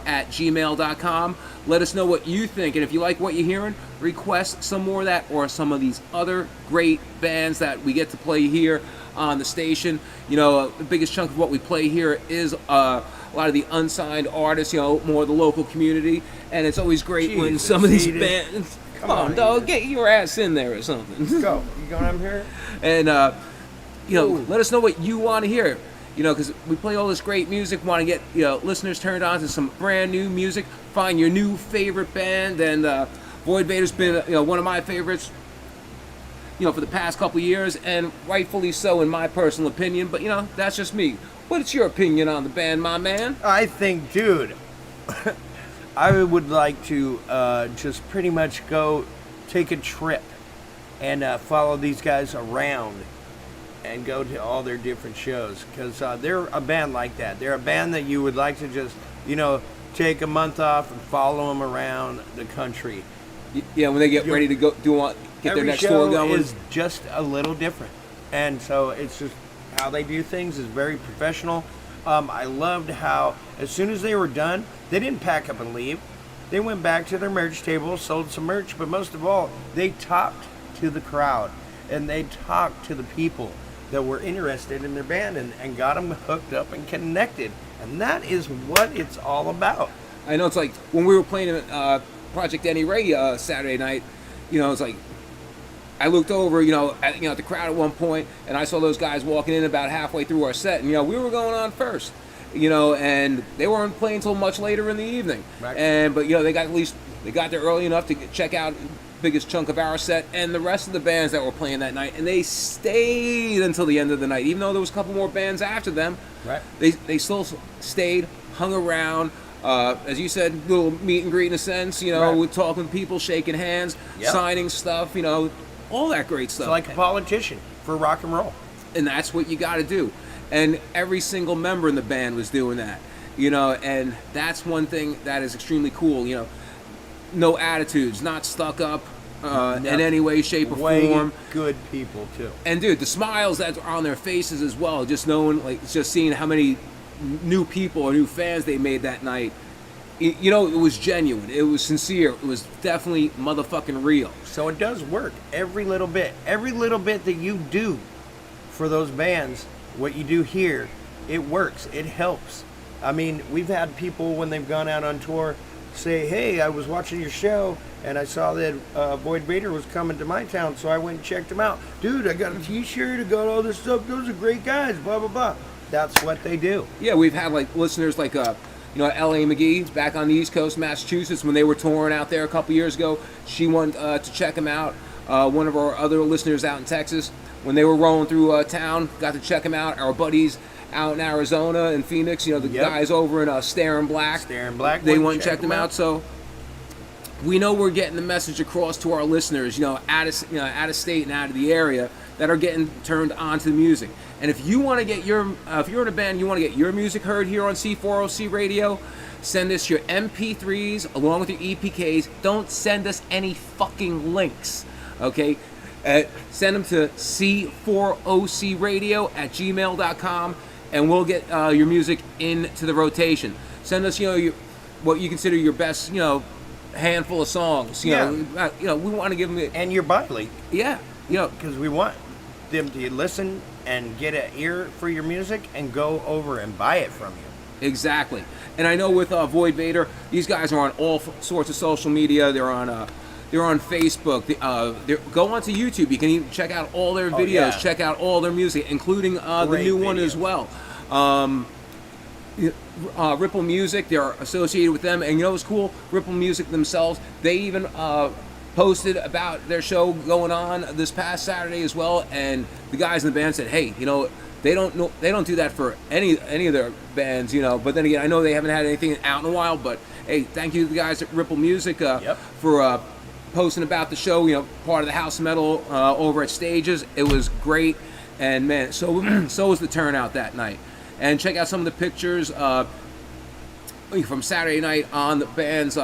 at gmail.com. Let us know what you think, and if you like what you're hearing, request some more of that or some of these other great bands that we get to play here on the station. You know, the biggest chunk of what we play here is a lot of the unsigned artists, you know, more of the local community, and it's always great when some of these bands... Come on, dog, get your ass in there or something. Go. You going up here? And, you know, let us know what you want to hear. You know, because we play all this great music, want to get, you know, listeners turned on to some brand new music, find your new favorite band, and Void Vader's been, you know, one of my favorites, you know, for the past couple years, and rightfully so in my personal opinion, but, you know, that's just me. What's your opinion on the band, my man? I think, dude, I would like to just pretty much go take a trip and follow these guys around and go to all their different shows, because they're a band like that. They're a band that you would like to just, you know, take a month off and follow them around the country. Yeah, when they get ready to go get their next tour going. Every show is just a little different, and so it's just how they do things is very professional. I loved how as soon as they were done, they didn't pack up and leave. They went back to their merch table, sold some merch, but most of all, they talked to the crowd, and they talked to the people that were interested in their band, and got them hooked up and connected. And that is what it's all about. I know, it's like when we were playing at Project Any Ray Saturday night, you know, it's like I looked over, you know, at the crowd at one point, and I saw those guys walking in about halfway through our set, and, you know, we were going on first, you know, and they weren't playing until much later in the evening. Right. But, you know, they got there early enough to check out biggest chunk of our set and the rest of the bands that were playing that night, and they stayed until the end of the night, even though there was a couple more bands after them. Right. They still stayed, hung around, as you said, little meet and greet in a sense, you know, with talking to people, shaking hands, signing stuff, you know, all that great stuff. It's like a politician for rock and roll. And that's what you got to do. And every single member in the band was doing that, you know, and that's one thing that is extremely cool, you know. No attitudes, not stuck up in any way, shape, or form. Good people too. And dude, the smiles that are on their faces as well, just knowing, like, just seeing how many new people or new fans they made that night. You know, it was genuine. It was sincere. It was definitely motherfucking real. So it does work. Every little bit that you do for those bands, what you do here, it works. It helps. I mean, we've had people when they've gone out on tour say, hey, I was watching your show and I saw that Void Vader was coming to my town, so I went and checked him out. Dude, I got a t-shirt, I got all this stuff, those are great guys, blah, blah, blah. That's what they do. Yeah, we've had like listeners like, you know, L.A. McGee back on the East Coast, Massachusetts, when they were touring out there a couple years ago. She went to check him out. One of our other listeners out in Texas, when they were rolling through town, got to check him out. Our buddies out in Arizona and Phoenix, you know, the guys over in Staring Black. Staring Black. They went and checked them out. So we know we're getting the message across to our listeners, you know, out of state and out of the area, that are getting turned on to the music. And if you want to get your, if you're in a band, you want to get your music heard here on C4OC Radio, send us your MP3s along with your EPKs. Don't send us any fucking links, okay? Send them to c4ocradio@gmail.com, and we'll get your music into the rotation. Send us, what you consider your best, handful of songs. We want to give them. And your buy link. Yeah, because we want them to listen and get an ear for your music and go over and buy it from you. Exactly. And I know with Void Vader, these guys are on all sorts of social media. They're on Facebook. Go onto YouTube. You can even check out all their videos. Check out all their music, including the new one as well. Ripple Music, they're associated with them. And you know what's cool? Ripple Music themselves, they even posted about their show going on this past Saturday as well. And the guys in the band said, hey, they don't do that for any of their bands, But then again, I know they haven't had anything out in a while. But hey, thank you to the guys at Ripple Music for posting about the show. Part of the house metal over at Stages. It was great, and man, so was the turnout that night. And check out some of the pictures from Saturday night on the band's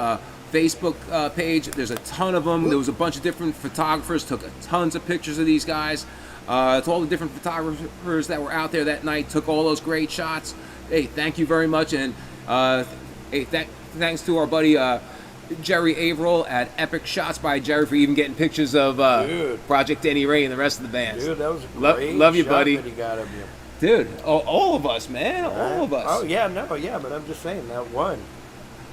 Facebook page. There's a ton of them. There was a bunch of different photographers took tons of pictures of these guys. To all the different photographers that were out there that night, took all those great shots. Hey, thank you very much, and thanks to our buddy Jerry Averill at Epic Shots by Jerry for even getting pictures of Project Danny Ray and the rest of the band. Dude, that was a great love you, shot buddy. that he got of you. Dude, all of us, man, all of us. Oh yeah, but I'm just saying that one.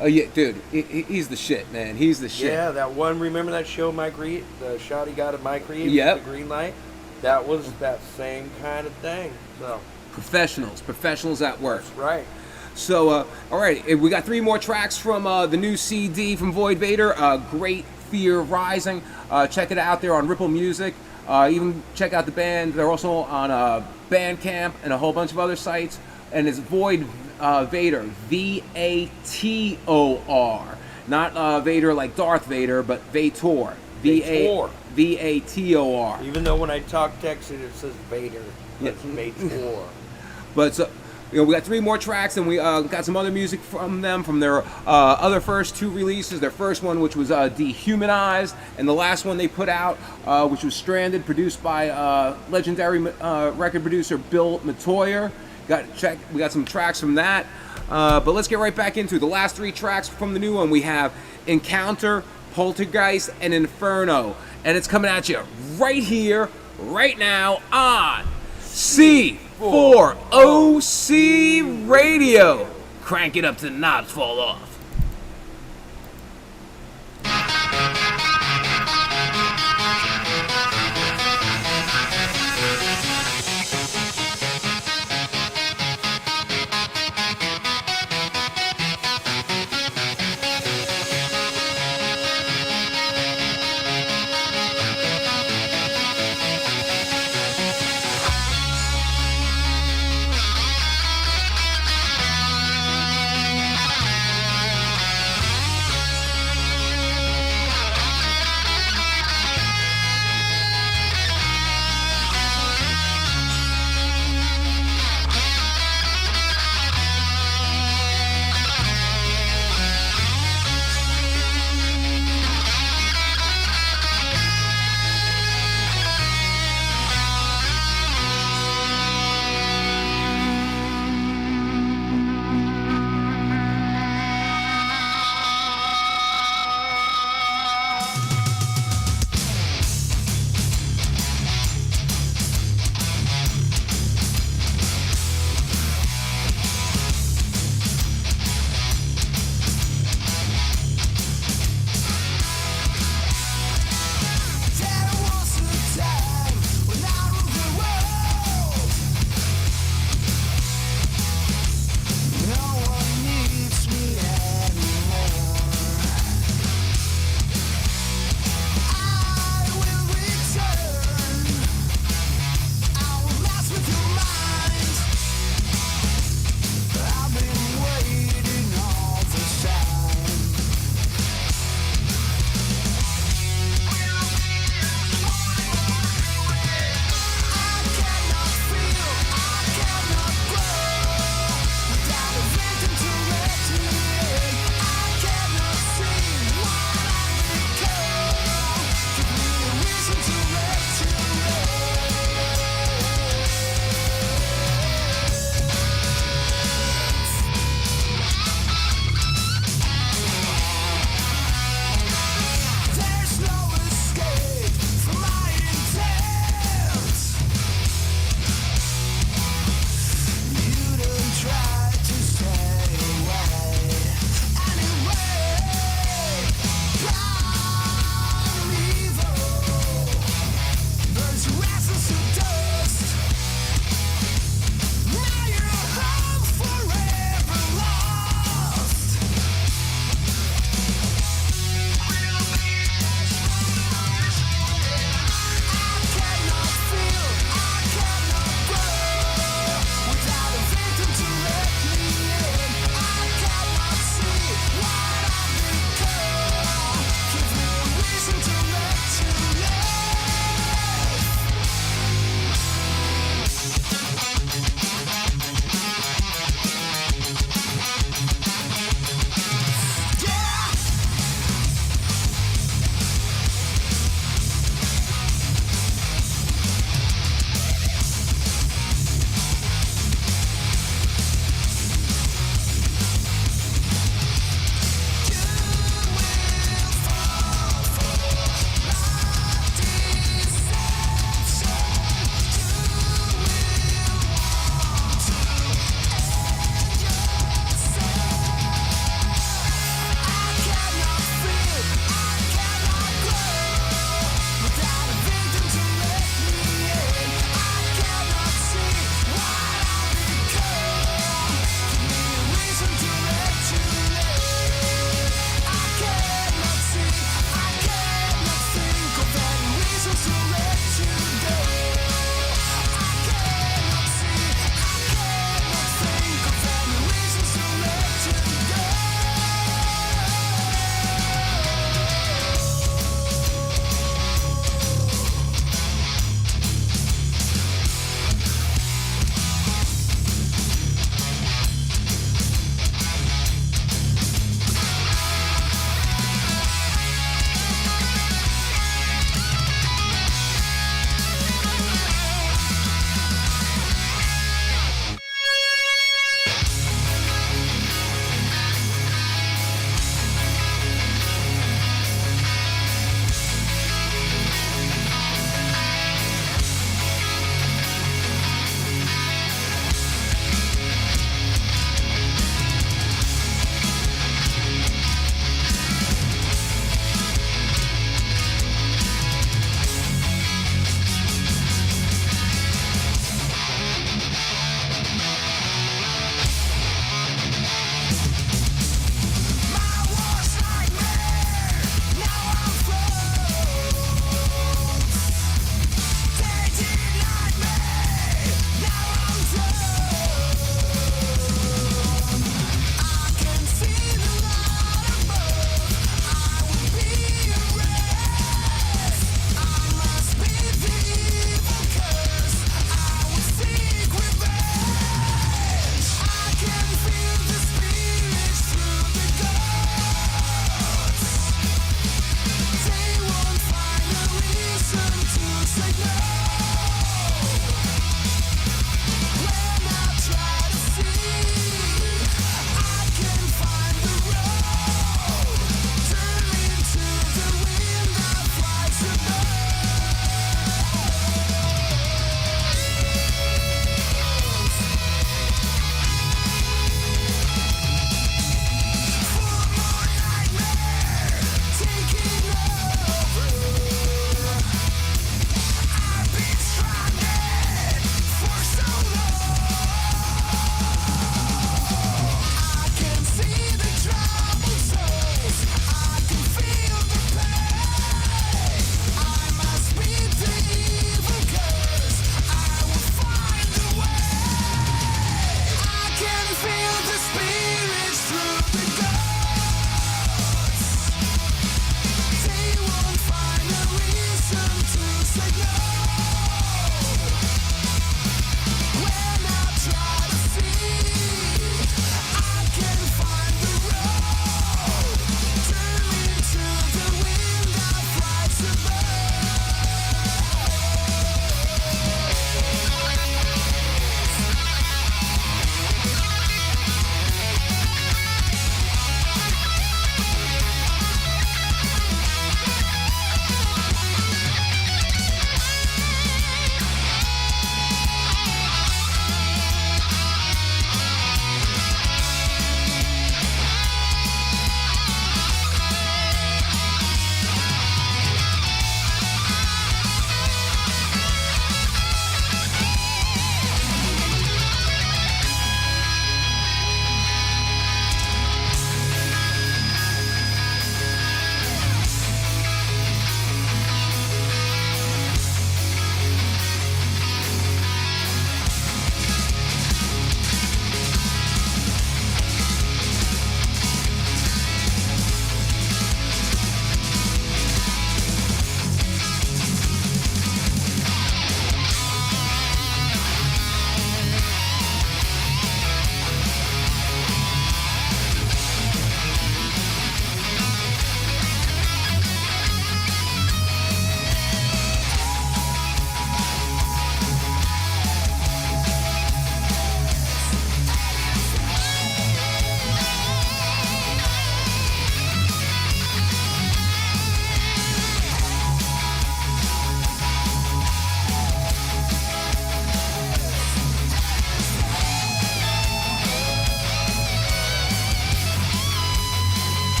Oh yeah, dude, he's the shit, man. He's the shit. Yeah, that one. Remember that show, Mike Reed? The shot he got of Mike Reed, Yep. the green light. That was that same kind of thing. So professionals at work. That's right. So, all right, we got 3 more tracks from the new CD from Void Vader, Great Fear Rising. Check it out there on Ripple Music. Even check out the band. They're also on Bandcamp and a whole bunch of other sites. And it's Void Vader, V-A-T-O-R. Not Vader like Darth Vader, but Vator. V-A-T-O-R. Even though when I talk Texan, it says Vader. It's Vator. But so, we got 3 more tracks, and we got some other music from them from their other first 2 releases. Their first one, which was Dehumanized, and the last one they put out, which was Stranded, produced by legendary record producer Bill Metoyer. We got some tracks from that. But let's get right back into the last 3 tracks from the new one. We have Encounter, Poltergeist, and Inferno. And it's coming at you right here, right now on C4OC Radio. Crank it up till the knobs fall off.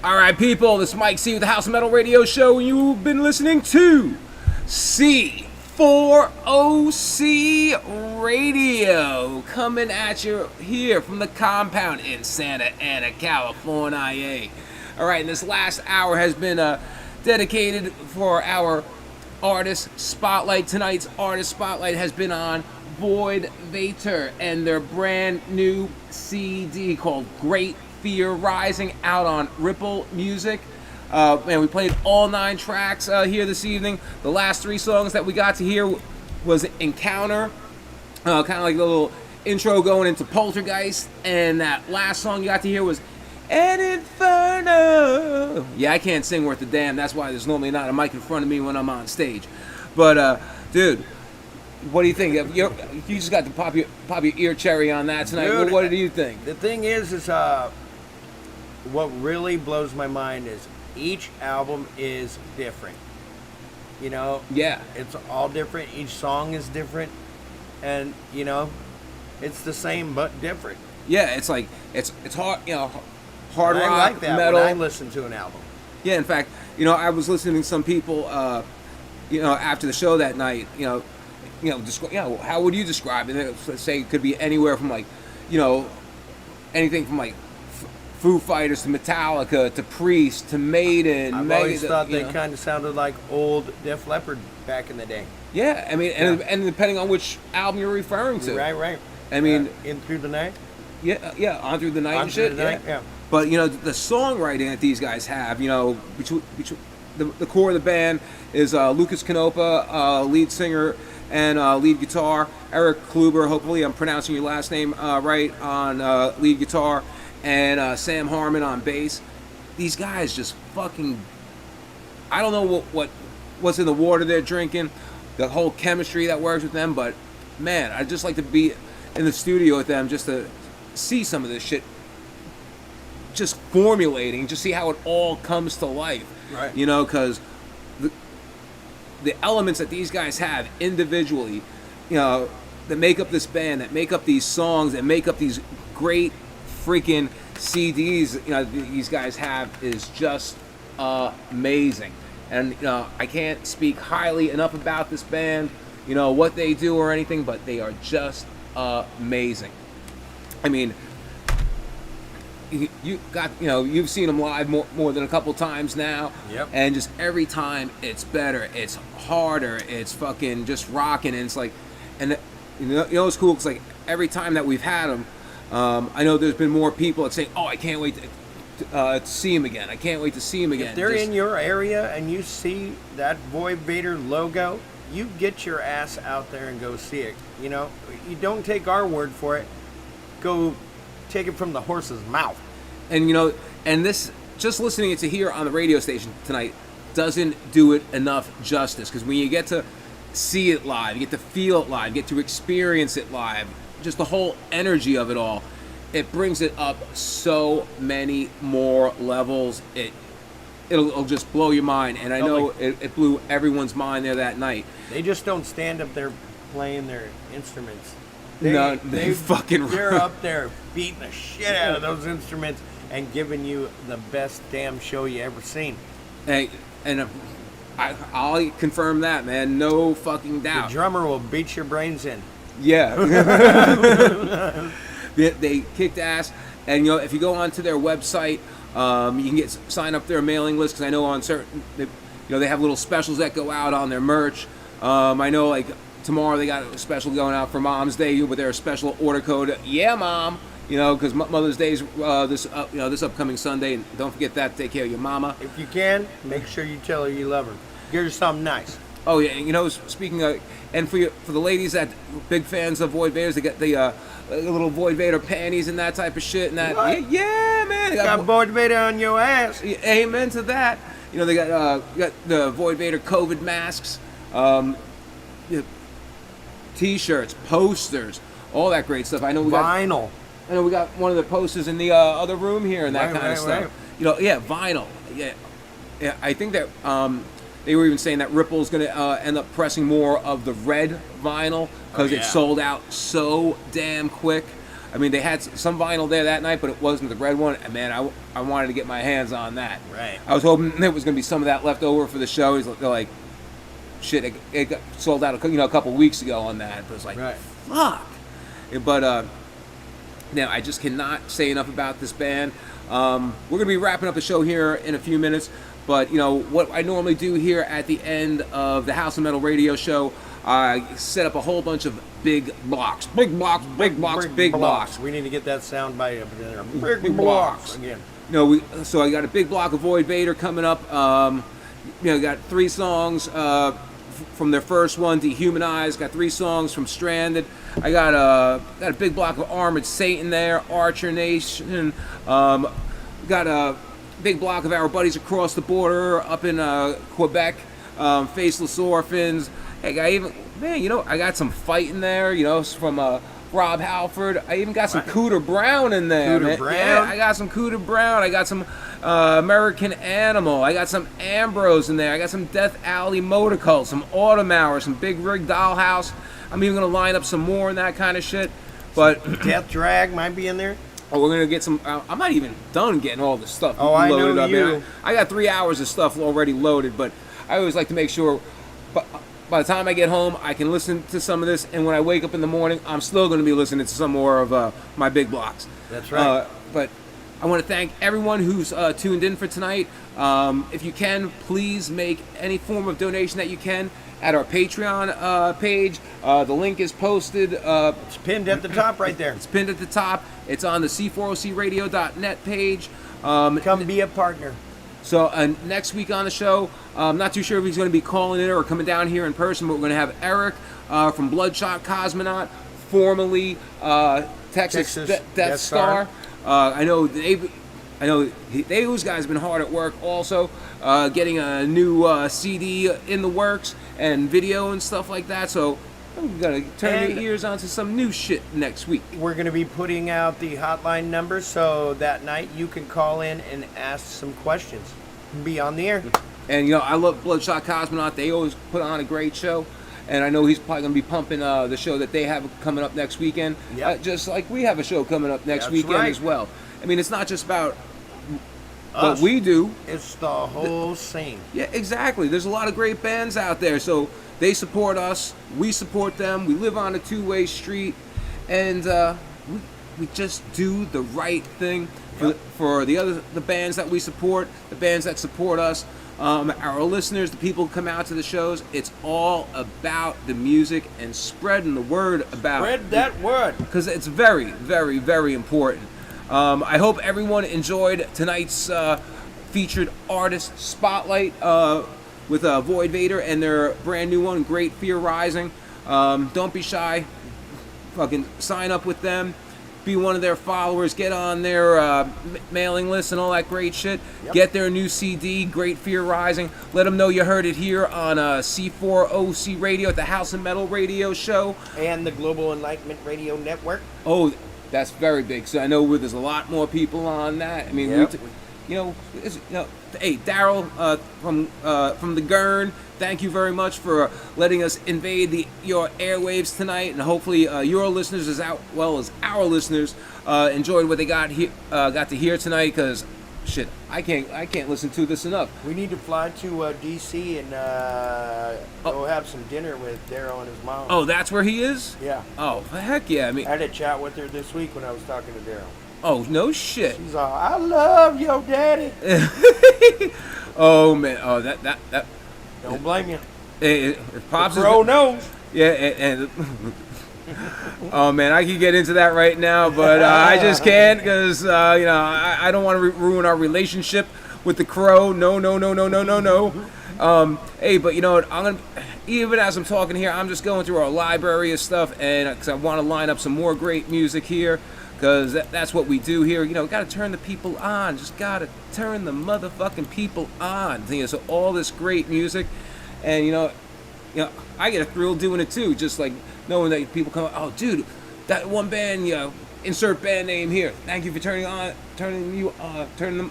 All right, people, this is Mike C with the House of Metal Radio Show, and you've been listening to C4OC Radio, coming at you here from the compound in Santa Ana, California. All right, and this last hour has been dedicated for our Artist Spotlight. Tonight's Artist Spotlight has been on Void Vator and their brand new CD called Great Fear Rising, out on Ripple Music. Man, we played all 9 tracks here this evening. The last 3 songs that we got to hear was Encounter, kind of like a little intro going into Poltergeist, and that last song you got to hear was An Inferno. Yeah, I can't sing worth a damn. That's why there's normally not a mic in front of me when I'm on stage. But, dude, what do you think? You just got to pop your ear cherry on that tonight. Dude, what do you think? The thing is what really blows my mind is each album is different. You know? Yeah. It's all different. Each song is different. And, you know, it's the same but different. Yeah, it's like, it's hard, you know, hard and rock, I like that metal. when I listen to an album. Yeah, in fact, you know, I was listening to some people, you know, after the show that night, you know, how would you describe it? Let's say it could be anywhere from like, you know, anything from like Foo Fighters to Metallica to Priest to Maiden. I've always thought they kind of sounded like old Def Leppard back in the day. Yeah, I mean, and depending on which album you're referring to. Right. I mean, In Through the Night? Yeah, On Through the Night and Through shit. the Night, yeah. But, you know, the songwriting that these guys have, you know, between the core of the band is Lucas Canopa, lead singer and lead guitar, Eric Kluber, hopefully I'm pronouncing your last name right, on lead guitar, and Sam Harmon on bass. These guys just fucking, I don't know what's in the water they're drinking, the whole chemistry that works with them, but man, I'd just like to be in the studio with them just to see some of this shit just formulating, just see how it all comes to life. Right. You know, because the elements that these guys have individually, you know, that make up this band, that make up these songs, that make up these great freaking CDs, you know, these guys have, is just amazing. And, you know, I can't speak highly enough about this band, you know, what they do or anything, but they are just amazing. I mean, you've seen them live more than a couple times now. Yep. And just every time it's better, it's harder, it's fucking just rocking, and it's like, and you know it's cool because like every time that we've had them, I know there's been more people that say, "Oh, I can't wait to see him again. I can't wait to see him again." If they're in your area and you see that Void Vator logo, you get your ass out there and go see it. You know, you don't take our word for it. Go take it from the horse's mouth. And you know, and this, just listening to here on the radio station tonight doesn't do it enough justice, because when you get to see it live, you get to feel it live, you get to experience it live, just the whole energy of it all, it brings it up so many more levels. It'll just blow your mind, and I know it blew everyone's mind there that night. They just don't stand up there playing their instruments. They fucking they're up there beating the shit out of those instruments and giving you the best damn show you ever seen. Hey, and I'll confirm that, man. No fucking doubt. The drummer will beat your brains in. Yeah. They kicked ass, and you know, if you go onto their website, you can sign up their mailing list, because I know on certain, you know, they have little specials that go out on their merch. I know like tomorrow they got a special going out for Mom's Day with their special order code. Yeah, Mom. You know, because Mother's Day is this upcoming Sunday, and don't forget that. Take care of your mama. If you can, make sure you tell her you love her. Give her something nice. Oh yeah, you know, speaking of, and for the ladies that big fans of Void Vators, they get the little Void Vator panties and that type of shit and that. What? Yeah, man. You got Void Vator on your ass. Amen to that. You know, they got the Void Vator COVID masks, T-shirts, posters, all that great stuff. I know we got vinyl. I know we got one of the posters in the other room here and that kind of stuff. Right. You know, yeah, vinyl. Yeah, I think that they were even saying that Ripple's going to end up pressing more of the red vinyl because it sold out so damn quick. I mean, they had some vinyl there that night, but it wasn't the red one. And man, I wanted to get my hands on that. Right. I was hoping there was going to be some of that left over for the show. They're like, shit, it got sold out a couple weeks ago on that. But it was like, Right. fuck. But now I just cannot say enough about this band. We're going to be wrapping up the show here in a few minutes. But, you know, what I normally do here at the end of the House of Metal radio show, I set up a whole bunch of big blocks. Big blocks, big blocks, big blocks. We need to get that sound bite up there. Big blocks. Again. You know, so I got a big block of Void Vader coming up. You know, got 3 songs from their first one, Dehumanized. Got 3 songs from Stranded. I got a big block of Armored Satan there, Archer Nation. Got a big block of our buddies across the border up in Quebec, Faceless Orphans. Hey, I got some Fight in there, you know, from Rob Halford. I even got some Cooter Brown in there, man. Brown? Yeah, I got some Cooter Brown. I got some American Animal. I got some Ambrose in there. I got some Death Alley Motor Cult, some Automauer, some Big Rig Dollhouse. I'm even going to line up some more and that kind of shit. But Death Drag might be in there. Oh, we're gonna get some. I'm not even done getting all the stuff I loaded know up. you. Man, I got 3 hours of stuff already loaded, but I always like to make sure. By the time I get home, I can listen to some of this, and when I wake up in the morning, I'm still going to be listening to some more of my big blocks. That's right. But I want to thank everyone who's tuned in for tonight. If you can, please make any form of donation that you can at our Patreon page. The link is posted. It's pinned at the top right there. It's pinned at the top. It's on the c4ocradio.net page. Come be a partner. So next week on the show, I'm not too sure if he's going to be calling in or coming down here in person, but we're going to have Eric from Bloodshot Cosmonaut, formerly Texas Death Star. I know those guys have been hard at work also, getting a new CD in the works and video and stuff like that. So I'm going to turn your ears onto some new shit next week. We're going to be putting out the hotline number so that night you can call in and ask some questions and be on the air. And, you know, I love Bloodshot Cosmonaut. They always put on a great show. And I know he's probably going to be pumping the show that they have coming up next weekend. Yep. Just like we have a show coming up next That's weekend right. as well. I mean, it's not just about Us. what we do. It's the whole scene. Yeah, exactly. There's a lot of great bands out there. So they support us. We support them. We live on a two-way street. And we just do the right thing for the bands that we support, the bands that support us. Our listeners, the people who come out to the shows, it's all about the music and spreading the word about it. Spread that word. Because it's very, very, very important. I hope everyone enjoyed tonight's featured artist spotlight with Void Vader and their brand new one, Great Fear Rising. Don't be shy. Fucking sign up with them. Be one of their followers. Get on their mailing list and all that great shit. Yep. Get their new CD, Great Fear Rising. Let them know you heard it here on C4OC Radio at the House of Metal Radio Show. And the Global Enlightenment Radio Network. Oh, that's very big. So I know there's a lot more people on that. I mean, Yep. hey, Daryl from the Gurn, thank you very much for letting us invade your airwaves tonight, and hopefully your listeners, as well as our listeners, enjoyed what they got to hear tonight. Because shit, I can't listen to this enough. We need to fly to D.C. and go have some dinner with Daryl and his mom. Oh, that's where he is? Yeah. Oh, heck yeah! I mean, I had a chat with her this week when I was talking to Daryl. oh no shit. She's all, I love your daddy. Oh man, oh that. Don't blame you. If Pops The crow knows. Yeah, and oh man, I could get into that right now, but I just can't because I don't want to ruin our relationship with the Crow. No. Hey, but you know what? Even as I'm talking here, I'm just going through our library of stuff, and because I want to line up some more great music here, because that's what we do here. You know, got to turn the people on. Just got to turn the motherfucking people on. So all this great music, and you know, I get a thrill doing it too. Just like knowing that people come, oh, dude, that one band, insert band name here. Thank you for turning them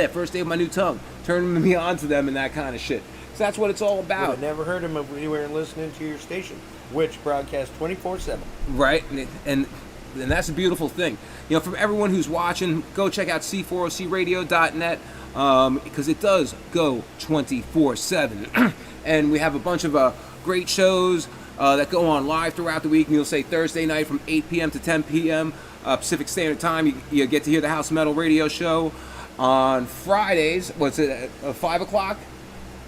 first day of my new tongue, turning me on to them and that kind of shit. So that's what it's all Would about. have never heard him if we weren't listening to your station, which broadcasts 24/7. Right, and and that's a beautiful thing. You know, from everyone who's watching, go check out c4ocradio.net because it does go 24/7, and we have a bunch of great shows that go on live throughout the week. And you'll say Thursday night from 8 p.m. to 10 p.m. Pacific Standard Time. You get to hear the House of Metal radio show. On Fridays, what's it, 5 o'clock?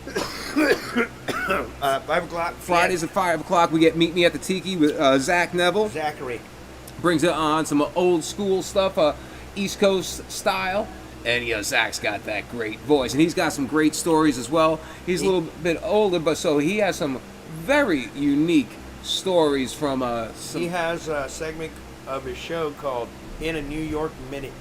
5 o'clock. Fridays at 5 o'clock, we get Meet Me at the Tiki with Zach Neville. Zachary. Brings it on some old school stuff, East Coast style. And, you know, Zach's got that great voice. And he's got some great stories as well. He's a little bit older, but so he has some very unique stories from He has a segment of his show called In a New York Minute.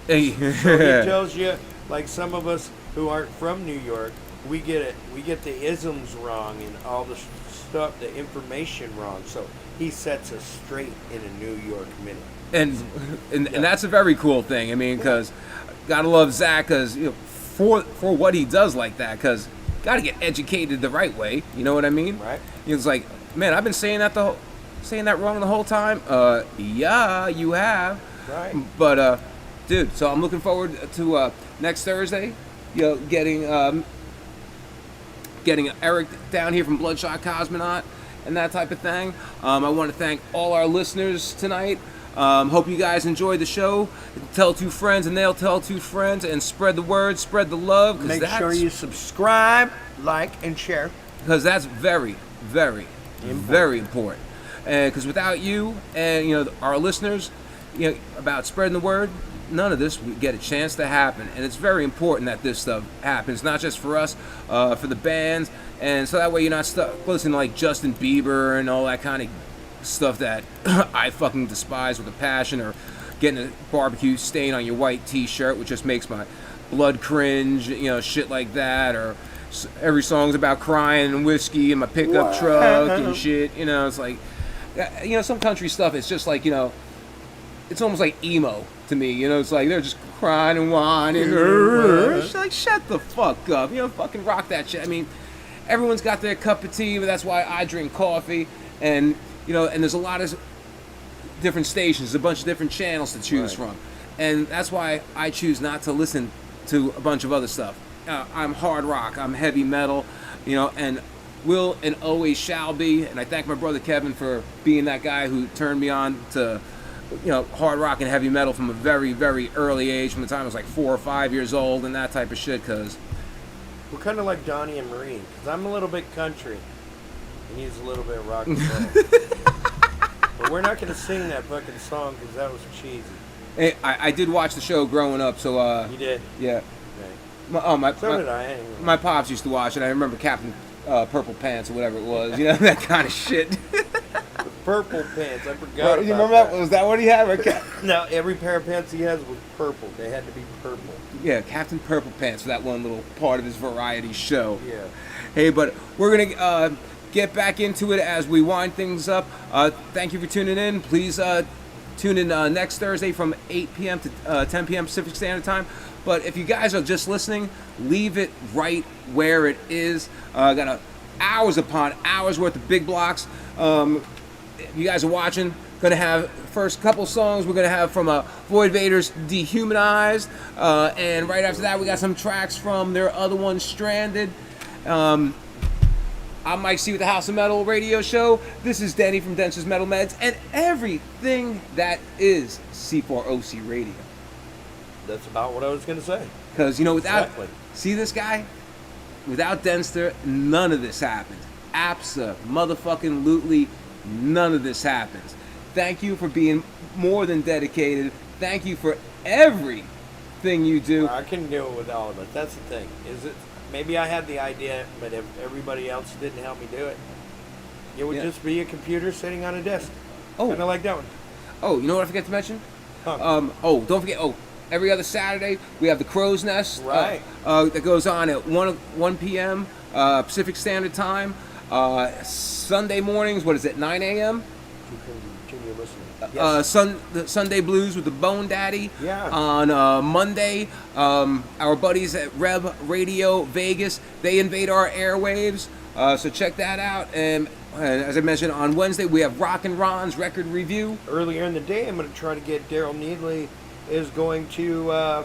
So he tells you, like some of us who aren't from New York, we get the isms wrong and all the stuff, the information wrong. So he sets us straight in a New York Minute. And that's a very cool thing. I mean, because gotta love Zach, because you know, for what he does like that, because gotta get educated the right way. You know what I mean? Right. It's like, man, I've been saying that wrong the whole time. Yeah, you have. Right. But dude, so I'm looking forward to next Thursday. You know, getting Eric down here from Bloodshot Cosmonaut and that type of thing. I want to thank all our listeners tonight. Hope you guys enjoyed the show. Tell two friends and they'll tell two friends, and spread the word, spread the love. Make sure you subscribe, like, and share. Because that's very, very, very important. Because without you and, you know, our listeners, you know, about spreading the word, none of this would get a chance to happen. And it's very important that this stuff happens, not just for us, for the bands, and so that way you're not stuck listening to like Justin Bieber and all that kind of stuff that I fucking despise with a passion, or getting a barbecue stain on your white t-shirt, which just makes my blood cringe, you know, shit like that, or every song's about crying and whiskey and my pickup truck and shit, you know. It's like, you know, some country stuff, it's just like, you know, it's almost like emo to me, you know. It's like they're just crying and whining. It's like, shut the fuck up, you know, fucking rock that shit. I mean, everyone's got their cup of tea, but that's why I drink coffee. And, you know, and there's a lot of different stations, a bunch of different channels to choose from. And that's why I choose not to listen to a bunch of other stuff. I'm hard rock, I'm heavy metal, you know, and will and always shall be. And I thank my brother Kevin for being that guy who turned me on to, you know, hard rock and heavy metal from a very, very early age, from the time I was like 4 or 5 years old and that type of shit, because we're kind of like Donnie and Marie, because I'm a little bit country and he's a little bit rock and roll. But we're not going to sing that fucking song because that was cheesy. Hey, I did watch the show growing up, so you did? Yeah. Okay. So did I, anyway. My pops used to watch it. I remember Captain Purple Pants or whatever it was, you know, that kind of shit. Purple pants, I forgot about you remember that? Was that what he had? No, every pair of pants he has was purple. They had to be purple. Yeah, Captain Purple Pants for that one little part of his variety show. Yeah. Hey, but we're going to get back into it as we wind things up. Thank you for tuning in. Please tune in next Thursday from 8 p.m. to 10 p.m. Pacific Standard Time. But if you guys are just listening, leave it right where it is. Got hours upon hours worth of big blocks. If you guys are watching, gonna have first couple songs we're gonna have from Void Vader's Dehumanized, and right after that we got some tracks from their other one, Stranded. I'm Mike C with the House of Metal radio show. This is Denny from Denser's Metal Meds, and everything that is C4OC Radio. That's about what I was gonna say. Because, you know, without see this guy, without Denster, none of this happens. Abso-motherfucking-lutely none of this happens. Thank you for being more than dedicated. Thank you for everything you do. I can do it with all of it. That's the thing. Is it? Maybe I had the idea, but if everybody else didn't help me do it, it would just be a computer sitting on a desk. Oh, kind of like that one. Oh, you know what I forgot to mention? Huh. Don't forget. Every other Saturday we have the Crow's Nest. Right. That goes on at 1 p.m. Pacific Standard Time. Sunday mornings, what is it, 9 a.m.? You can continue listening. The Sunday Blues with the Bone Daddy. Yeah. On Monday, our buddies at Rev Radio Vegas, they invade our airwaves. So check that out. And And as I mentioned, on Wednesday we have Rock and Ron's record review. Earlier in the day, I'm going to try to get Daryl Needley is going to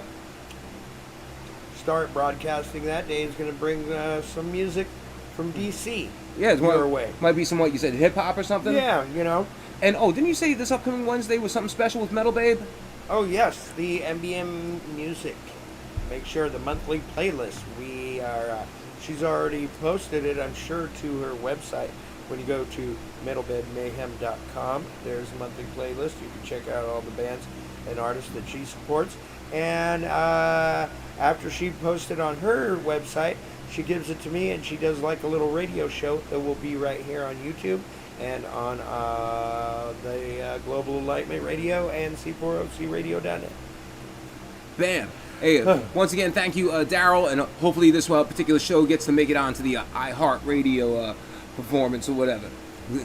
start broadcasting that day. He's going to bring some music from DC. Yeah, it's your way. Might be some, what you said, hip hop or something. Yeah, you know. And didn't you say this upcoming Wednesday was something special with Metal Babe? Oh yes, the MBM music. Make sure the monthly playlist. We are. She's already posted it, I'm sure, to her website. When you go to metalbedmayhem.com, there's a monthly playlist. You can check out all the bands and artists that she supports. And after she posted on her website, she gives it to me, and she does like a little radio show that will be right here on YouTube and on the Global Enlightenment Radio and C4OCRadio.net. Bam. Hey, once again, thank you, Daryl, and hopefully this particular show gets to make it onto the iHeartRadio performance or whatever.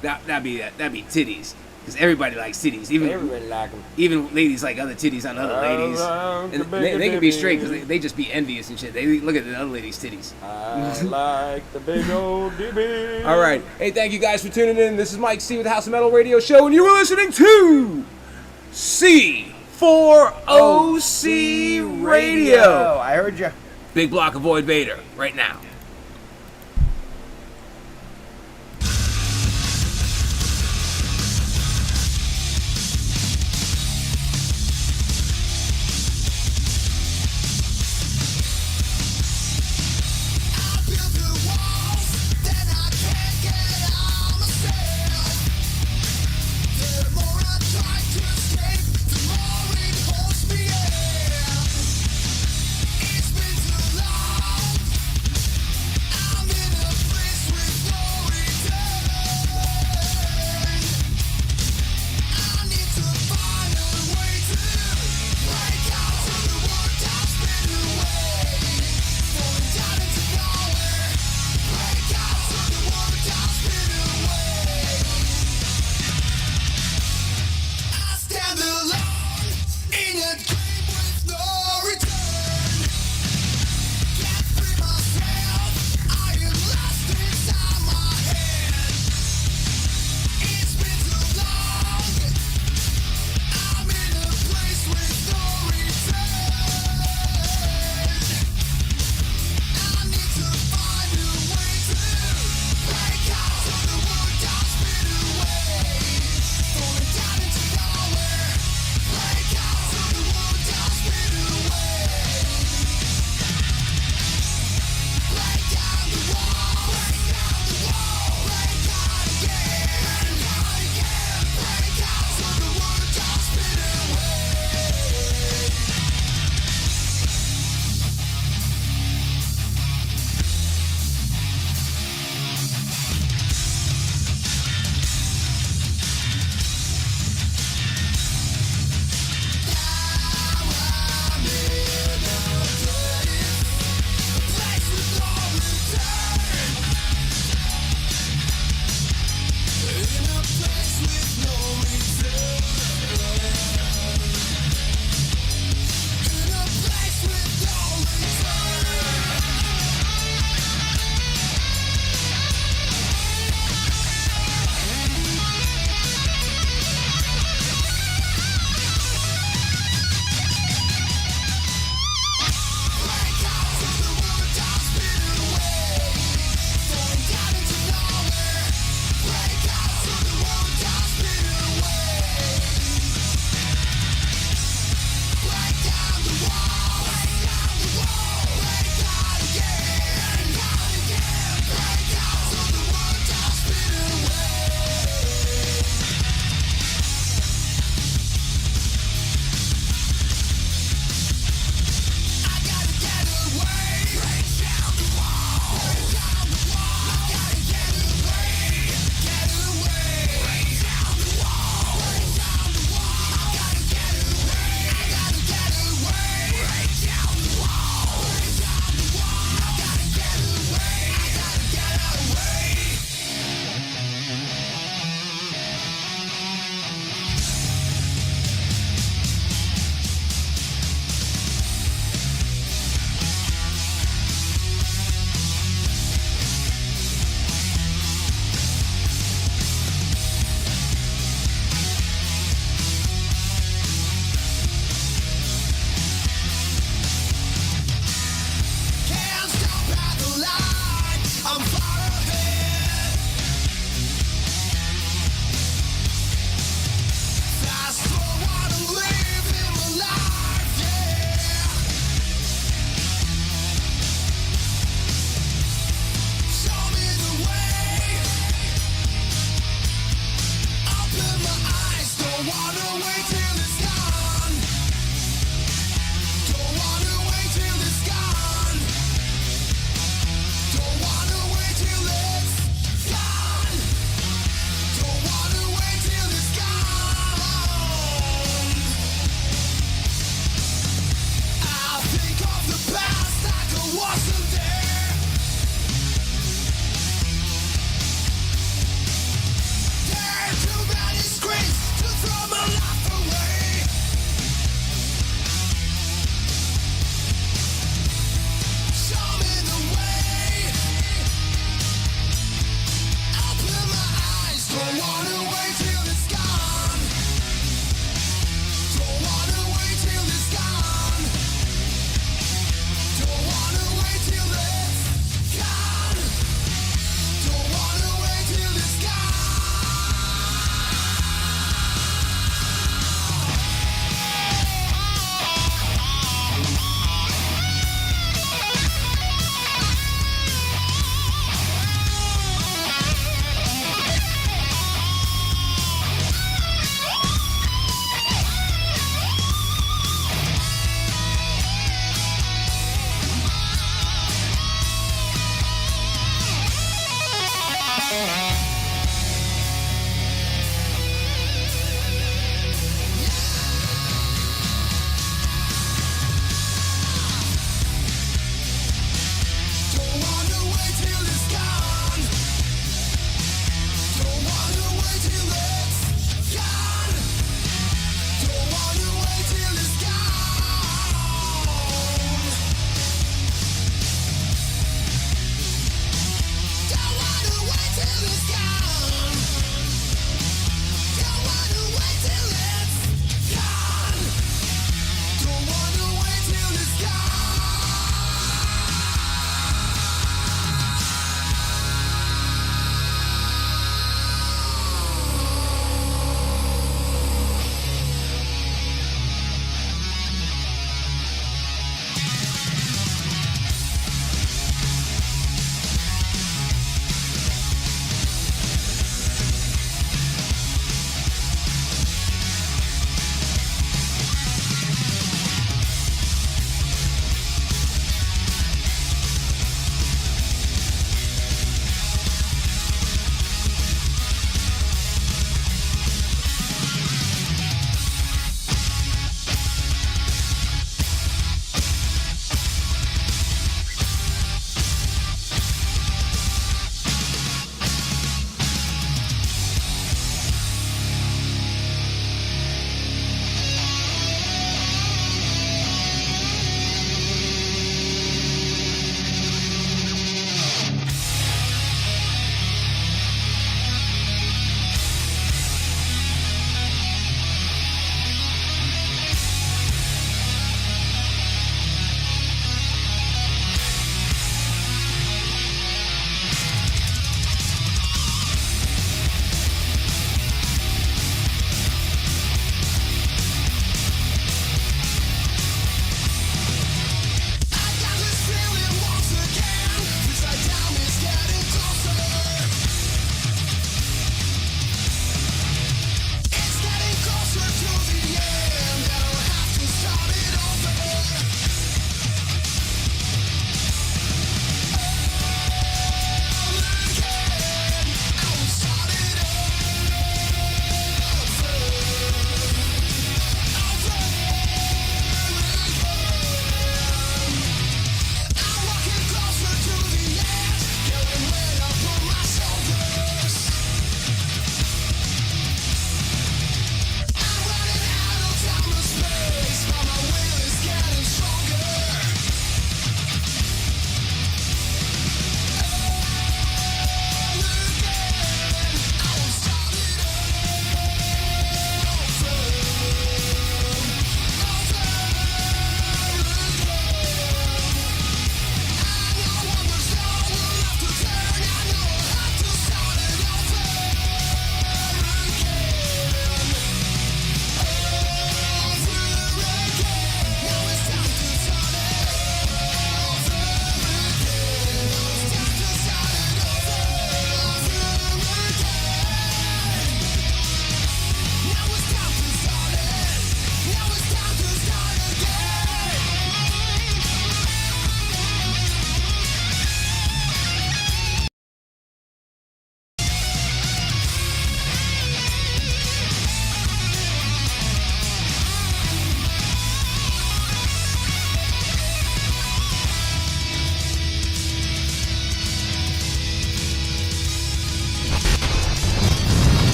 That'd be titties, because everybody likes titties. Everybody like them. Even ladies like other titties on other ladies. And they can be straight because they just be envious and shit. They look at the other ladies' titties. I like the big old DB. All right. Hey, thank you guys for tuning in. This is Mike C with the House of Metal Radio Show, and you were listening to C4OC Radio. I heard you. Big block of Void Vader right now.